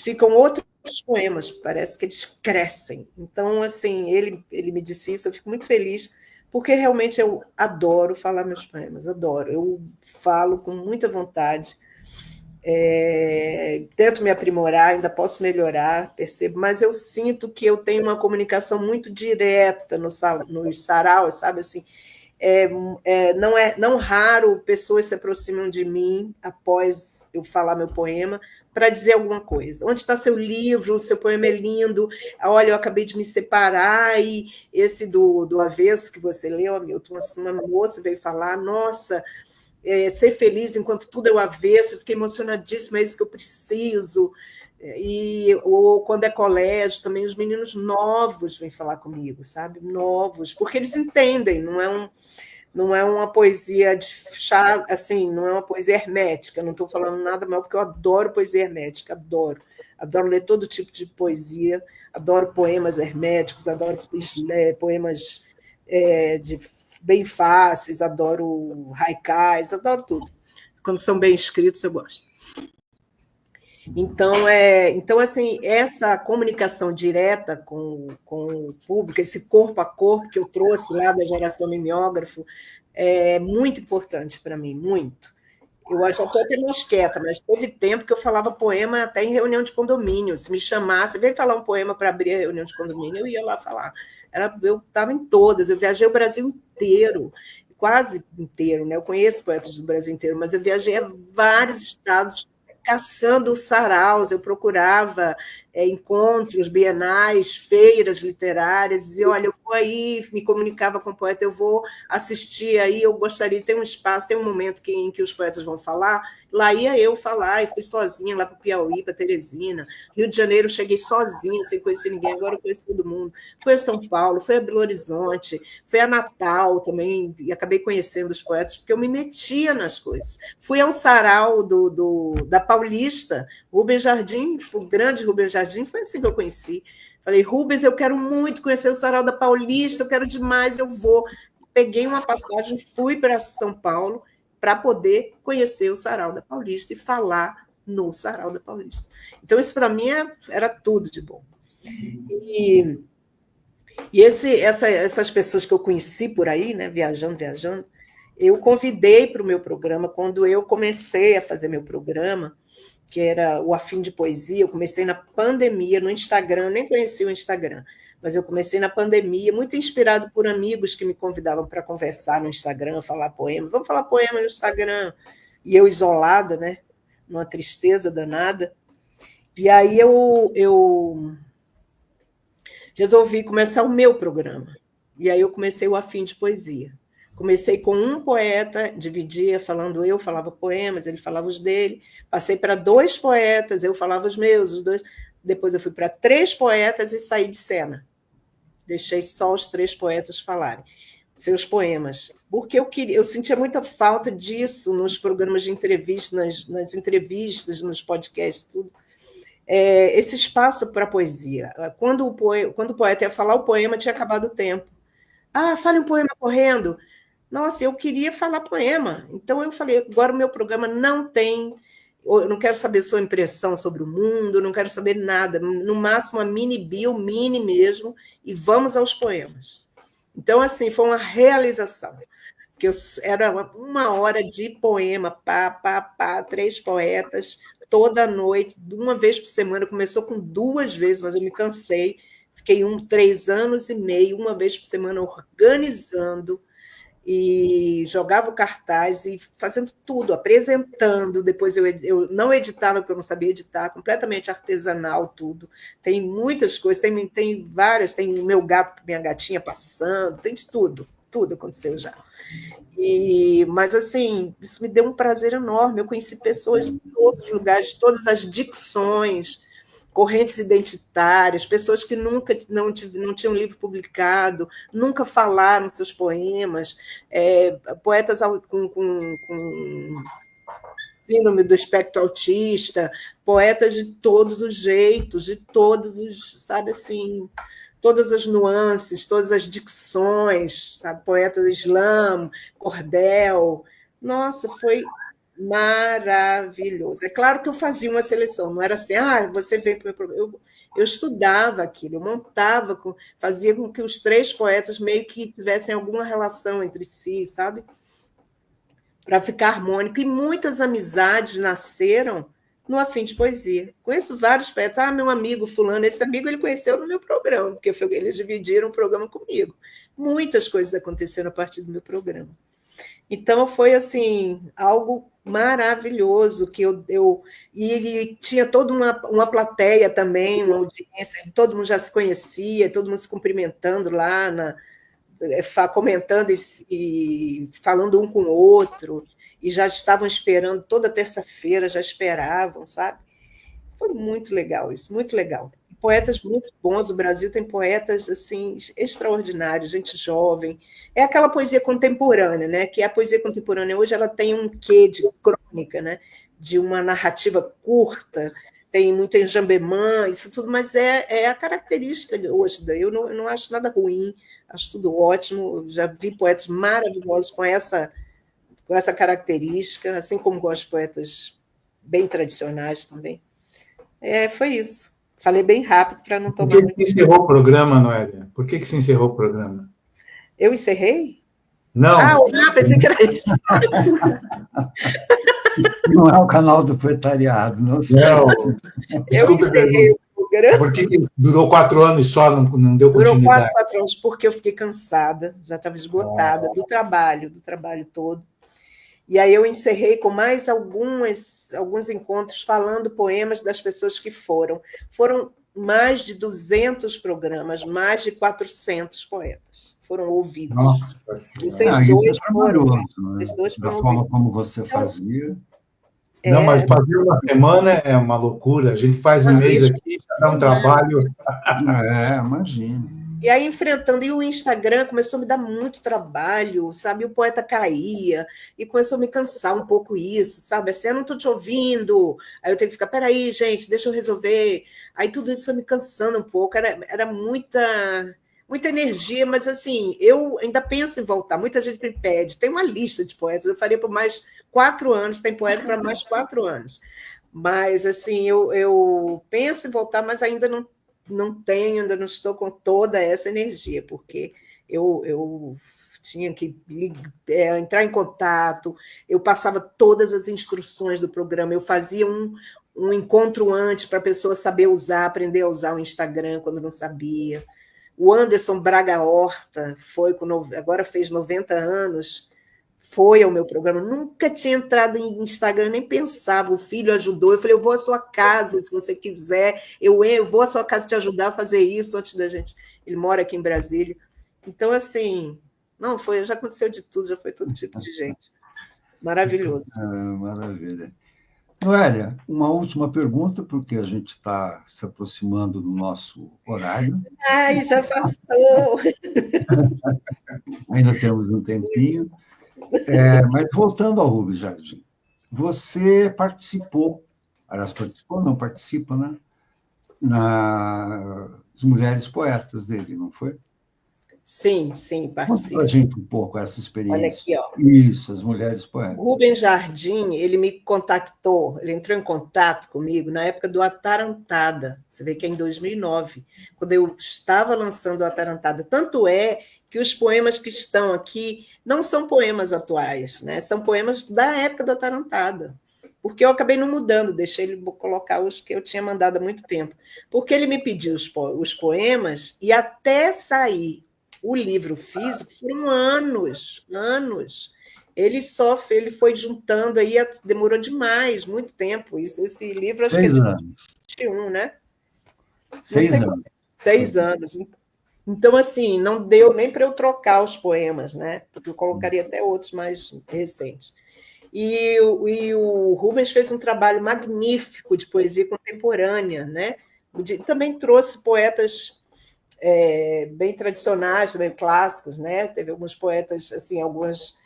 ficam outros poemas, parece que eles crescem. Então, assim, ele me disse isso, eu fico muito feliz, porque realmente eu adoro falar meus poemas, adoro. Eu falo com muita vontade, tento me aprimorar, ainda posso melhorar, percebo, mas eu sinto que eu tenho uma comunicação muito direta nos saraus, sabe assim, não raro pessoas se aproximam de mim após eu falar meu poema para dizer alguma coisa. Onde está seu livro? O seu poema é lindo. Olha, eu acabei de me separar e esse do avesso que você leu, Hamilton, uma moça veio falar, nossa, ser feliz enquanto tudo é o avesso, eu fiquei emocionadíssima, é isso que eu preciso. Ou quando é colégio, também os meninos novos vêm falar comigo, sabe? Novos, porque eles entendem, não é uma poesia de chá, assim, não é uma poesia hermética, não estou falando nada mal, porque eu adoro poesia hermética, adoro ler todo tipo de poesia, adoro poemas herméticos, adoro poemas bem fáceis, adoro haikais, adoro tudo. Quando são bem escritos, eu gosto. Então, assim, essa comunicação direta com o público, esse corpo a corpo que eu trouxe lá da geração mimeógrafo, é muito importante para mim, muito. Eu já estou até mais quieta, mas teve tempo que eu falava poema até em reunião de condomínio. Se me chamasse, vem falar um poema para abrir a reunião de condomínio, eu ia lá falar. Eu estava em todas, eu viajei o Brasil inteiro, quase inteiro, né? Eu conheço poetas do Brasil inteiro, mas eu viajei a vários estados caçando saraus, eu procurava encontros, bienais, feiras literárias, dizia, olha, eu vou aí, me comunicava com o poeta, eu vou assistir aí, eu gostaria, tem um espaço, tem um momento em que os poetas vão falar, lá ia eu falar, e fui sozinha lá para o Piauí, para Teresina, Rio de Janeiro, cheguei sozinha, sem conhecer ninguém, agora eu conheço todo mundo, fui a São Paulo, fui a Belo Horizonte, fui a Natal também, e acabei conhecendo os poetas, porque eu me metia nas coisas. Fui ao sarau da Paulista, Rubens Jardim, o grande Rubens Jardim, foi assim que eu conheci. Falei, Rubens, eu quero muito conhecer o sarau da Paulista, eu quero demais, eu vou. Peguei uma passagem, fui para São Paulo para poder conhecer o sarau da Paulista e falar no sarau da Paulista. Então, isso para mim era tudo de bom. E essas pessoas que eu conheci por aí, né, viajando, eu convidei para o meu programa, quando eu comecei a fazer meu programa, que era o Afim de Poesia, eu comecei na pandemia, no Instagram, eu nem conhecia o Instagram, mas eu comecei na pandemia, muito inspirado por amigos que me convidavam para conversar no Instagram, falar poema, vamos falar poema no Instagram, e eu isolada, né, numa tristeza danada, e aí eu resolvi começar o meu programa, e aí eu comecei o Afim de Poesia. Comecei com um poeta, dividia, falando eu falava poemas, ele falava os dele. Passei para 2 poetas, eu falava os meus, os 2. Depois eu fui para 3 poetas e saí de cena. Deixei só os 3 poetas falarem seus poemas. Porque eu sentia muita falta disso nos programas de entrevista, nas entrevistas, nos podcasts, tudo. Esse espaço para a poesia. Quando o poeta ia falar o poema, tinha acabado o tempo. Ah, fale um poema correndo. Nossa, eu queria falar poema. Então eu falei, agora o meu programa não tem. Eu não quero saber sua impressão sobre o mundo, não quero saber nada. No máximo, uma mini bio, mini mesmo, e vamos aos poemas. Então, assim, foi uma realização. Porque era uma hora de poema, 3 poetas, toda noite, uma vez por semana. Começou com 2 vezes, mas eu me cansei. Fiquei 3 anos e meio, uma vez por semana, organizando, e jogava o cartaz e fazendo tudo, apresentando. Depois eu não editava, porque eu não sabia editar, completamente artesanal tudo. Tem muitas coisas, tem várias, tem o meu gato, minha gatinha passando, tem de tudo, tudo aconteceu já. Mas, assim, isso me deu um prazer enorme. Eu conheci pessoas de todos os lugares, todas as dicções, correntes identitárias, pessoas que nunca não tinham livro publicado, nunca falaram seus poemas, poetas com síndrome do espectro autista, poetas de todos os jeitos, de todos os, sabe assim, todas as nuances, todas as dicções, sabe? Poeta do Islã, cordel. Nossa, foi maravilhoso. É claro que eu fazia uma seleção, não era assim, você veio para o meu programa. Eu estudava aquilo, eu montava, fazia com que os 3 poetas meio que tivessem alguma relação entre si, sabe? Para ficar harmônico. E muitas amizades nasceram no Afim de Poesia. Conheço vários poetas. Meu amigo fulano, esse amigo ele conheceu no meu programa, porque eles dividiram o programa comigo. Muitas coisas aconteceram a partir do meu programa. Então, foi assim, algo maravilhoso, que e tinha toda uma plateia também, uma audiência, todo mundo já se conhecia, todo mundo se cumprimentando lá, comentando e falando um com o outro, e já estavam esperando, toda terça-feira já esperavam, sabe? Foi muito legal isso, muito legal. Poetas muito bons, o Brasil tem poetas assim extraordinários, gente jovem. É aquela poesia contemporânea, né? Que a poesia contemporânea hoje ela tem um quê de crônica, né? De uma narrativa curta, tem muito enjambemã, isso tudo, mas é a característica hoje. Eu não acho nada ruim, acho tudo ótimo. Eu já vi poetas maravilhosos com essa característica, assim como gosto de poetas bem tradicionais também. Foi isso. Falei bem rápido para não tomar Por que muito. você encerrou o programa, Noélia? Por que você encerrou o programa? Eu encerrei? Não. Pensei que era isso. Não é o canal do proletariado, não sei. Não. Eu encerrei o programa. Porque durou 4 anos só, não deu continuidade. Durou quase 4 anos, porque eu fiquei cansada, já estava esgotada do trabalho todo. E aí eu encerrei com mais alguns encontros falando poemas das pessoas que foram. Foram mais de 200 programas, mais de 400 poetas foram ouvidos. Nossa E Senhora. vocês dois Da foram forma ouvidos. como você fazia. Não, mas fazer uma semana é uma loucura. A gente faz um mês aqui, dá um trabalho. Imagina. E aí, enfrentando, e o Instagram começou a me dar muito trabalho, sabe? O poeta caía, e começou a me cansar um pouco isso, sabe? Assim, eu não estou te ouvindo, aí eu tenho que ficar, peraí, gente, deixa eu resolver. Aí tudo isso foi me cansando um pouco, era muita energia, mas assim, eu ainda penso em voltar, muita gente me pede, tem uma lista de poetas, eu faria por mais 4 anos, tem poeta para mais 4 anos. Mas, assim, eu penso em voltar, mas ainda ainda não estou com toda essa energia, porque eu tinha que entrar em contato, eu passava todas as instruções do programa, eu fazia um encontro antes para a pessoa saber usar, aprender a usar o Instagram quando não sabia. O Anderson Braga Horta agora fez 90 anos, foi ao meu programa, nunca tinha entrado em Instagram, nem pensava, o filho ajudou, eu falei, eu vou à sua casa, se você quiser, eu vou à sua casa te ajudar a fazer isso antes da gente, ele mora aqui em Brasília, então assim, já aconteceu de tudo, já foi todo tipo de gente, maravilhoso. Maravilha. Noélia, uma última pergunta, porque a gente está se aproximando do nosso horário. Ai, já passou! Ainda temos um tempinho. Mas voltando ao Rubens Jardim, você participou, aliás, não participa, né? Nas Mulheres Poetas dele, não foi? Sim, sim, Conta participo. para a gente um pouco essa Olha experiência. aqui, ó. Isso, as mulheres poetas. Rubens Jardim, ele me contactou, ele entrou em contato comigo na época do Atarantada. Você vê que é em 2009, quando eu estava lançando o Atarantada. Tanto é que os poemas que estão aqui não são poemas atuais, né? São poemas da época do Atarantada. Porque eu acabei não mudando, deixei ele colocar os que eu tinha mandado há muito tempo. Porque ele me pediu os poemas e até sair o livro físico foram anos. Ele foi juntando aí, demorou demais, muito tempo. Esse livro acho que é 6 de anos. 21, né? 6 anos. 6 anos. Então, assim, não deu nem para eu trocar os poemas, né? Porque eu colocaria até outros mais recentes. E o Rubens fez um trabalho magnífico de poesia contemporânea, né? Também trouxe poetas bem tradicionais, bem clássicos, né? Teve alguns poetas, assim, algumas...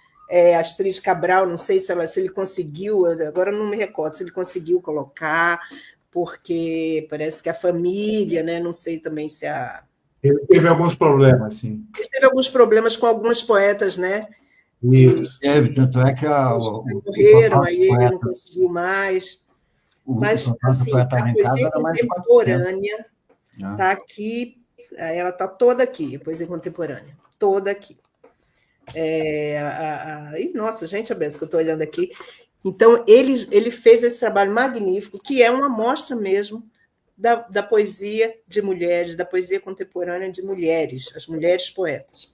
Astrid Cabral, não sei se ele conseguiu, agora não me recordo se ele conseguiu colocar, porque parece que a família, né? Não sei também se a... Ele teve alguns problemas, sim. Ele teve alguns problemas com alguns poetas, né? Isso. Tanto é que morreram, aí ele não conseguiu mais. Mas, assim, a poesia contemporânea está aqui, ela está toda aqui, a poesia contemporânea, toda aqui. Nossa, gente, a beça que eu estou olhando aqui. Então, ele fez esse trabalho magnífico, que é uma amostra mesmo da poesia de mulheres, da poesia contemporânea de mulheres, as mulheres poetas.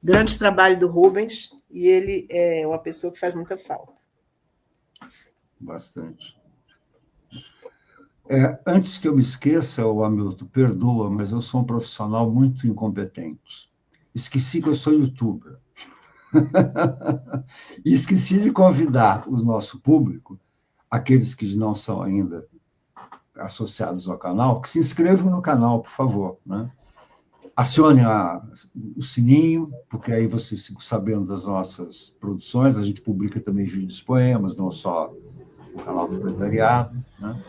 Grande trabalho do Rubens, e ele é uma pessoa que faz muita falta. Bastante. Antes que eu me esqueça, Hamilton, perdoa, mas eu sou um profissional muito incompetente. Esqueci que eu sou youtuber. E esqueci de convidar o nosso público, aqueles que não são ainda associados ao canal, que se inscrevam no canal, por favor, né? Acione o sininho, porque aí vocês ficam sabendo das nossas produções. A gente publica também vídeos, poemas, não só o canal do Proletariado, né?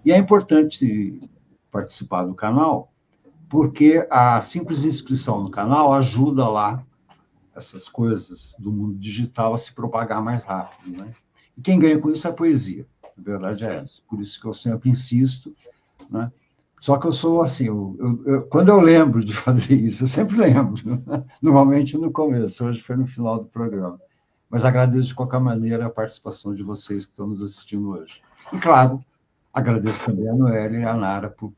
E é importante participar do canal, porque a simples inscrição no canal ajuda lá essas coisas do mundo digital a se propagar mais rápido, né? E quem ganha com isso é a poesia, a verdade é essa. Por isso que eu sempre insisto, né? Só que eu sou assim, quando eu lembro de fazer isso, eu sempre lembro, né? Normalmente no começo, hoje foi no final do programa. Mas agradeço de qualquer maneira a participação de vocês que estão nos assistindo hoje. E, claro, agradeço também a Noélia e a Nara por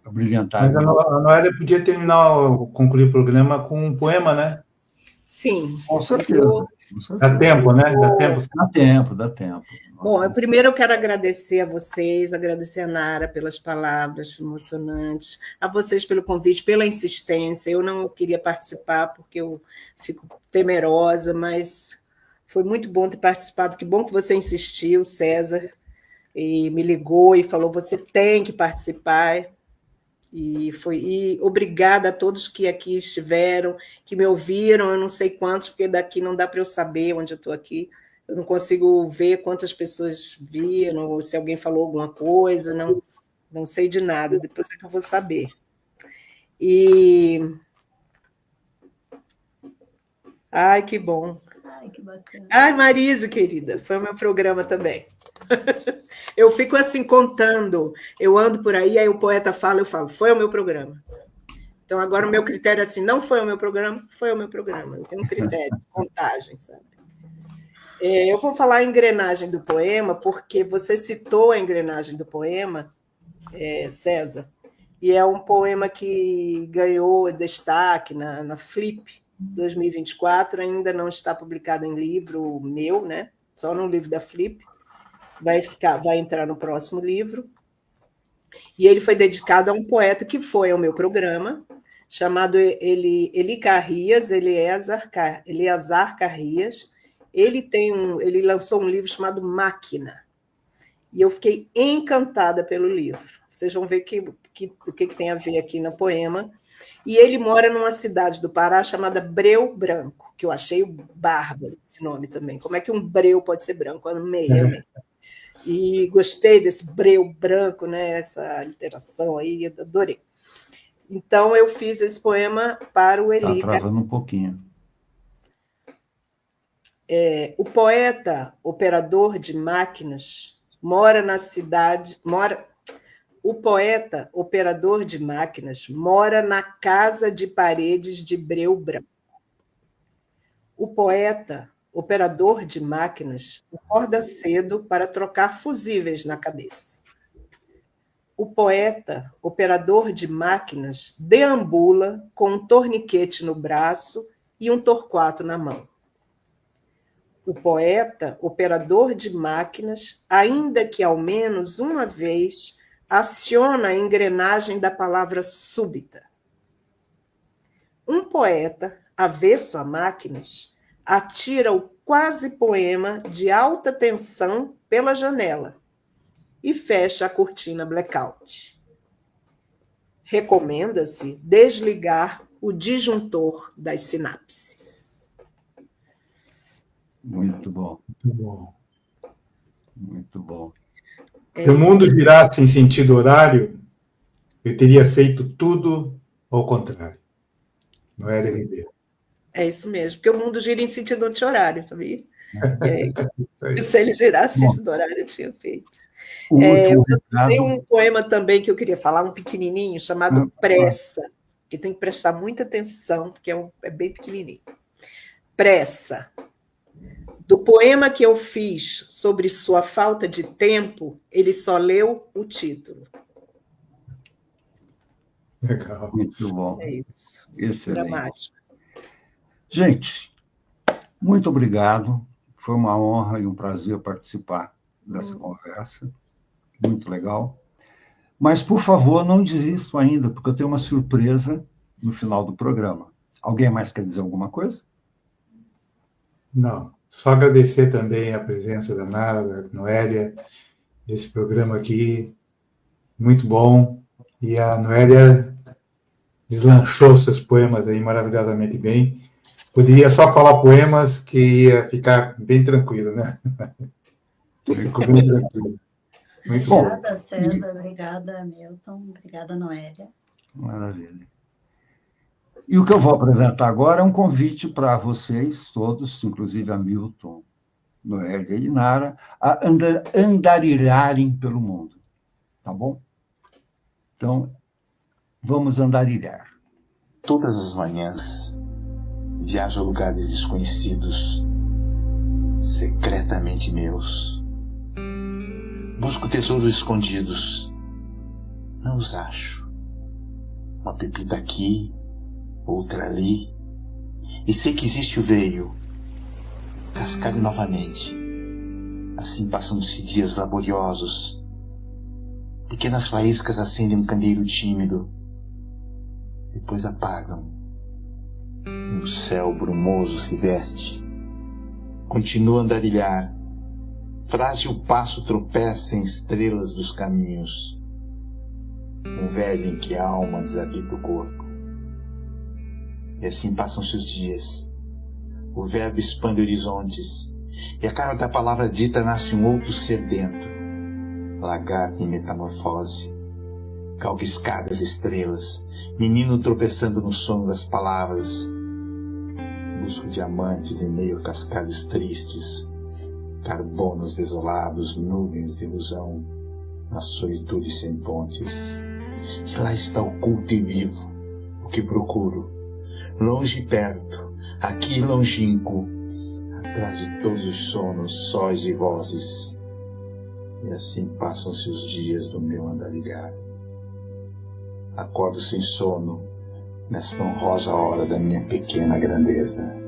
brilhantar. Mas a Noélia podia concluir o programa com um poema, né? Sim. Com certeza. Dá tempo, né? Dá tempo. Bom, primeiro eu quero agradecer a vocês, agradecer a Nara pelas palavras emocionantes, a vocês pelo convite, pela insistência. Eu não queria participar porque eu fico temerosa, mas foi muito bom ter participado. Que bom que você insistiu, César, e me ligou e falou: você tem que participar. E obrigada a todos que aqui estiveram, que me ouviram. Eu não sei quantos, porque daqui não dá para eu saber onde eu estou aqui. Eu não consigo ver quantas pessoas viram, ou se alguém falou alguma coisa, não sei de nada, depois é que eu vou saber. Ai, que bom. Ai, que bacana. Ai, Marisa, querida, foi o meu programa também. Eu fico assim contando, eu ando por aí o poeta fala, eu falo, foi o meu programa. Então, agora o meu critério é assim, não foi o meu programa, foi o meu programa. Eu tenho um critério de contagem, sabe? Eu vou falar a engrenagem do poema, porque você citou a engrenagem do poema, César, e é um poema que ganhou destaque na Flip 2024, ainda não está publicado em livro meu, né? Só no livro da Flip, vai entrar no próximo livro, e ele foi dedicado a um poeta que foi ao meu programa, chamado Eleazar Carrias. Ele lançou um livro chamado Máquina, e eu fiquei encantada pelo livro. Vocês vão ver o que tem a ver aqui no poema. E ele mora numa cidade do Pará chamada Breu Branco, que eu achei bárbaro esse nome também. Como é que um breu pode ser branco? Meio. E gostei desse breu branco, né? Essa literação aí, adorei. Então, eu fiz esse poema para o Eli. Está travando um pouquinho. O poeta operador de máquinas mora na cidade... O poeta operador de máquinas mora na casa de paredes de breu branco. O poeta operador de máquinas acorda cedo para trocar fusíveis na cabeça. O poeta operador de máquinas deambula com um torniquete no braço e um torquato na mão. O poeta operador de máquinas, ainda que ao menos uma vez, aciona a engrenagem da palavra súbita. Um poeta, avesso a máquinas, atira o quase poema de alta tensão pela janela e fecha a cortina blackout. Recomenda-se desligar o disjuntor das sinapses. Muito bom, Muito bom. muito bom. Se o mundo girasse em sentido horário, eu teria feito tudo ao contrário. Noélia Ribeiro. É isso mesmo, porque o mundo gira em sentido anti-horário, sabia? E se ele girasse em sentido horário, eu tinha feito. Eu tenho um poema também que eu queria falar, um pequenininho, chamado Pressa, que tem que prestar muita atenção, porque é bem pequenininho. Pressa. Do poema que eu fiz sobre sua falta de tempo, ele só leu o título. Legal. Muito bom. É isso. Excelente. Dramático. Gente, muito obrigado. Foi uma honra e um prazer participar dessa conversa. Muito legal. Mas, por favor, não desistam ainda, porque eu tenho uma surpresa no final do programa. Alguém mais quer dizer alguma coisa? Não. Só agradecer também a presença da Nara, da Noélia, desse programa aqui. Muito bom. E a Noélia deslanchou seus poemas aí maravilhosamente bem. Poderia só falar poemas que ia ficar bem tranquilo, né? Ficou bem tranquilo. Muito bom. Obrigada, César. Obrigada, Milton. Obrigada, Noélia. Maravilha. E o que eu vou apresentar agora é um convite para vocês todos, inclusive a Milton, Noélia e Nara, a andarilharem pelo mundo. Tá bom? Então, vamos andarilhar. Todas as manhãs, viajo a lugares desconhecidos, secretamente meus. Busco tesouros escondidos. Não os acho. Uma pepita aqui, outra ali. E sei que existe o veio. Cascalho novamente. Assim passam-se dias laboriosos. Pequenas faíscas acendem um candeeiro tímido. Depois apagam. Um céu brumoso se veste. Continuo a andarilhar. Frágil passo tropeça em estrelas dos caminhos. Um velho em que a alma desabita o corpo. E assim passam-se os dias. O verbo expande horizontes. E a cada palavra dita nasce um outro ser dentro. Lagarto em metamorfose. Galga escadas estrelas. Menino tropeçando no sono das palavras. Busco diamantes em meio a cascalhos tristes. Carbonos desolados, nuvens de ilusão. Na solitude sem pontes. E lá está oculto e vivo. O que procuro. Longe e perto. Aqui e longínquo. Atrás de todos os sonos, sóis e vozes. E assim passam-se os dias do meu andarilhar. Acordo sem sono, nesta honrosa hora da minha pequena grandeza.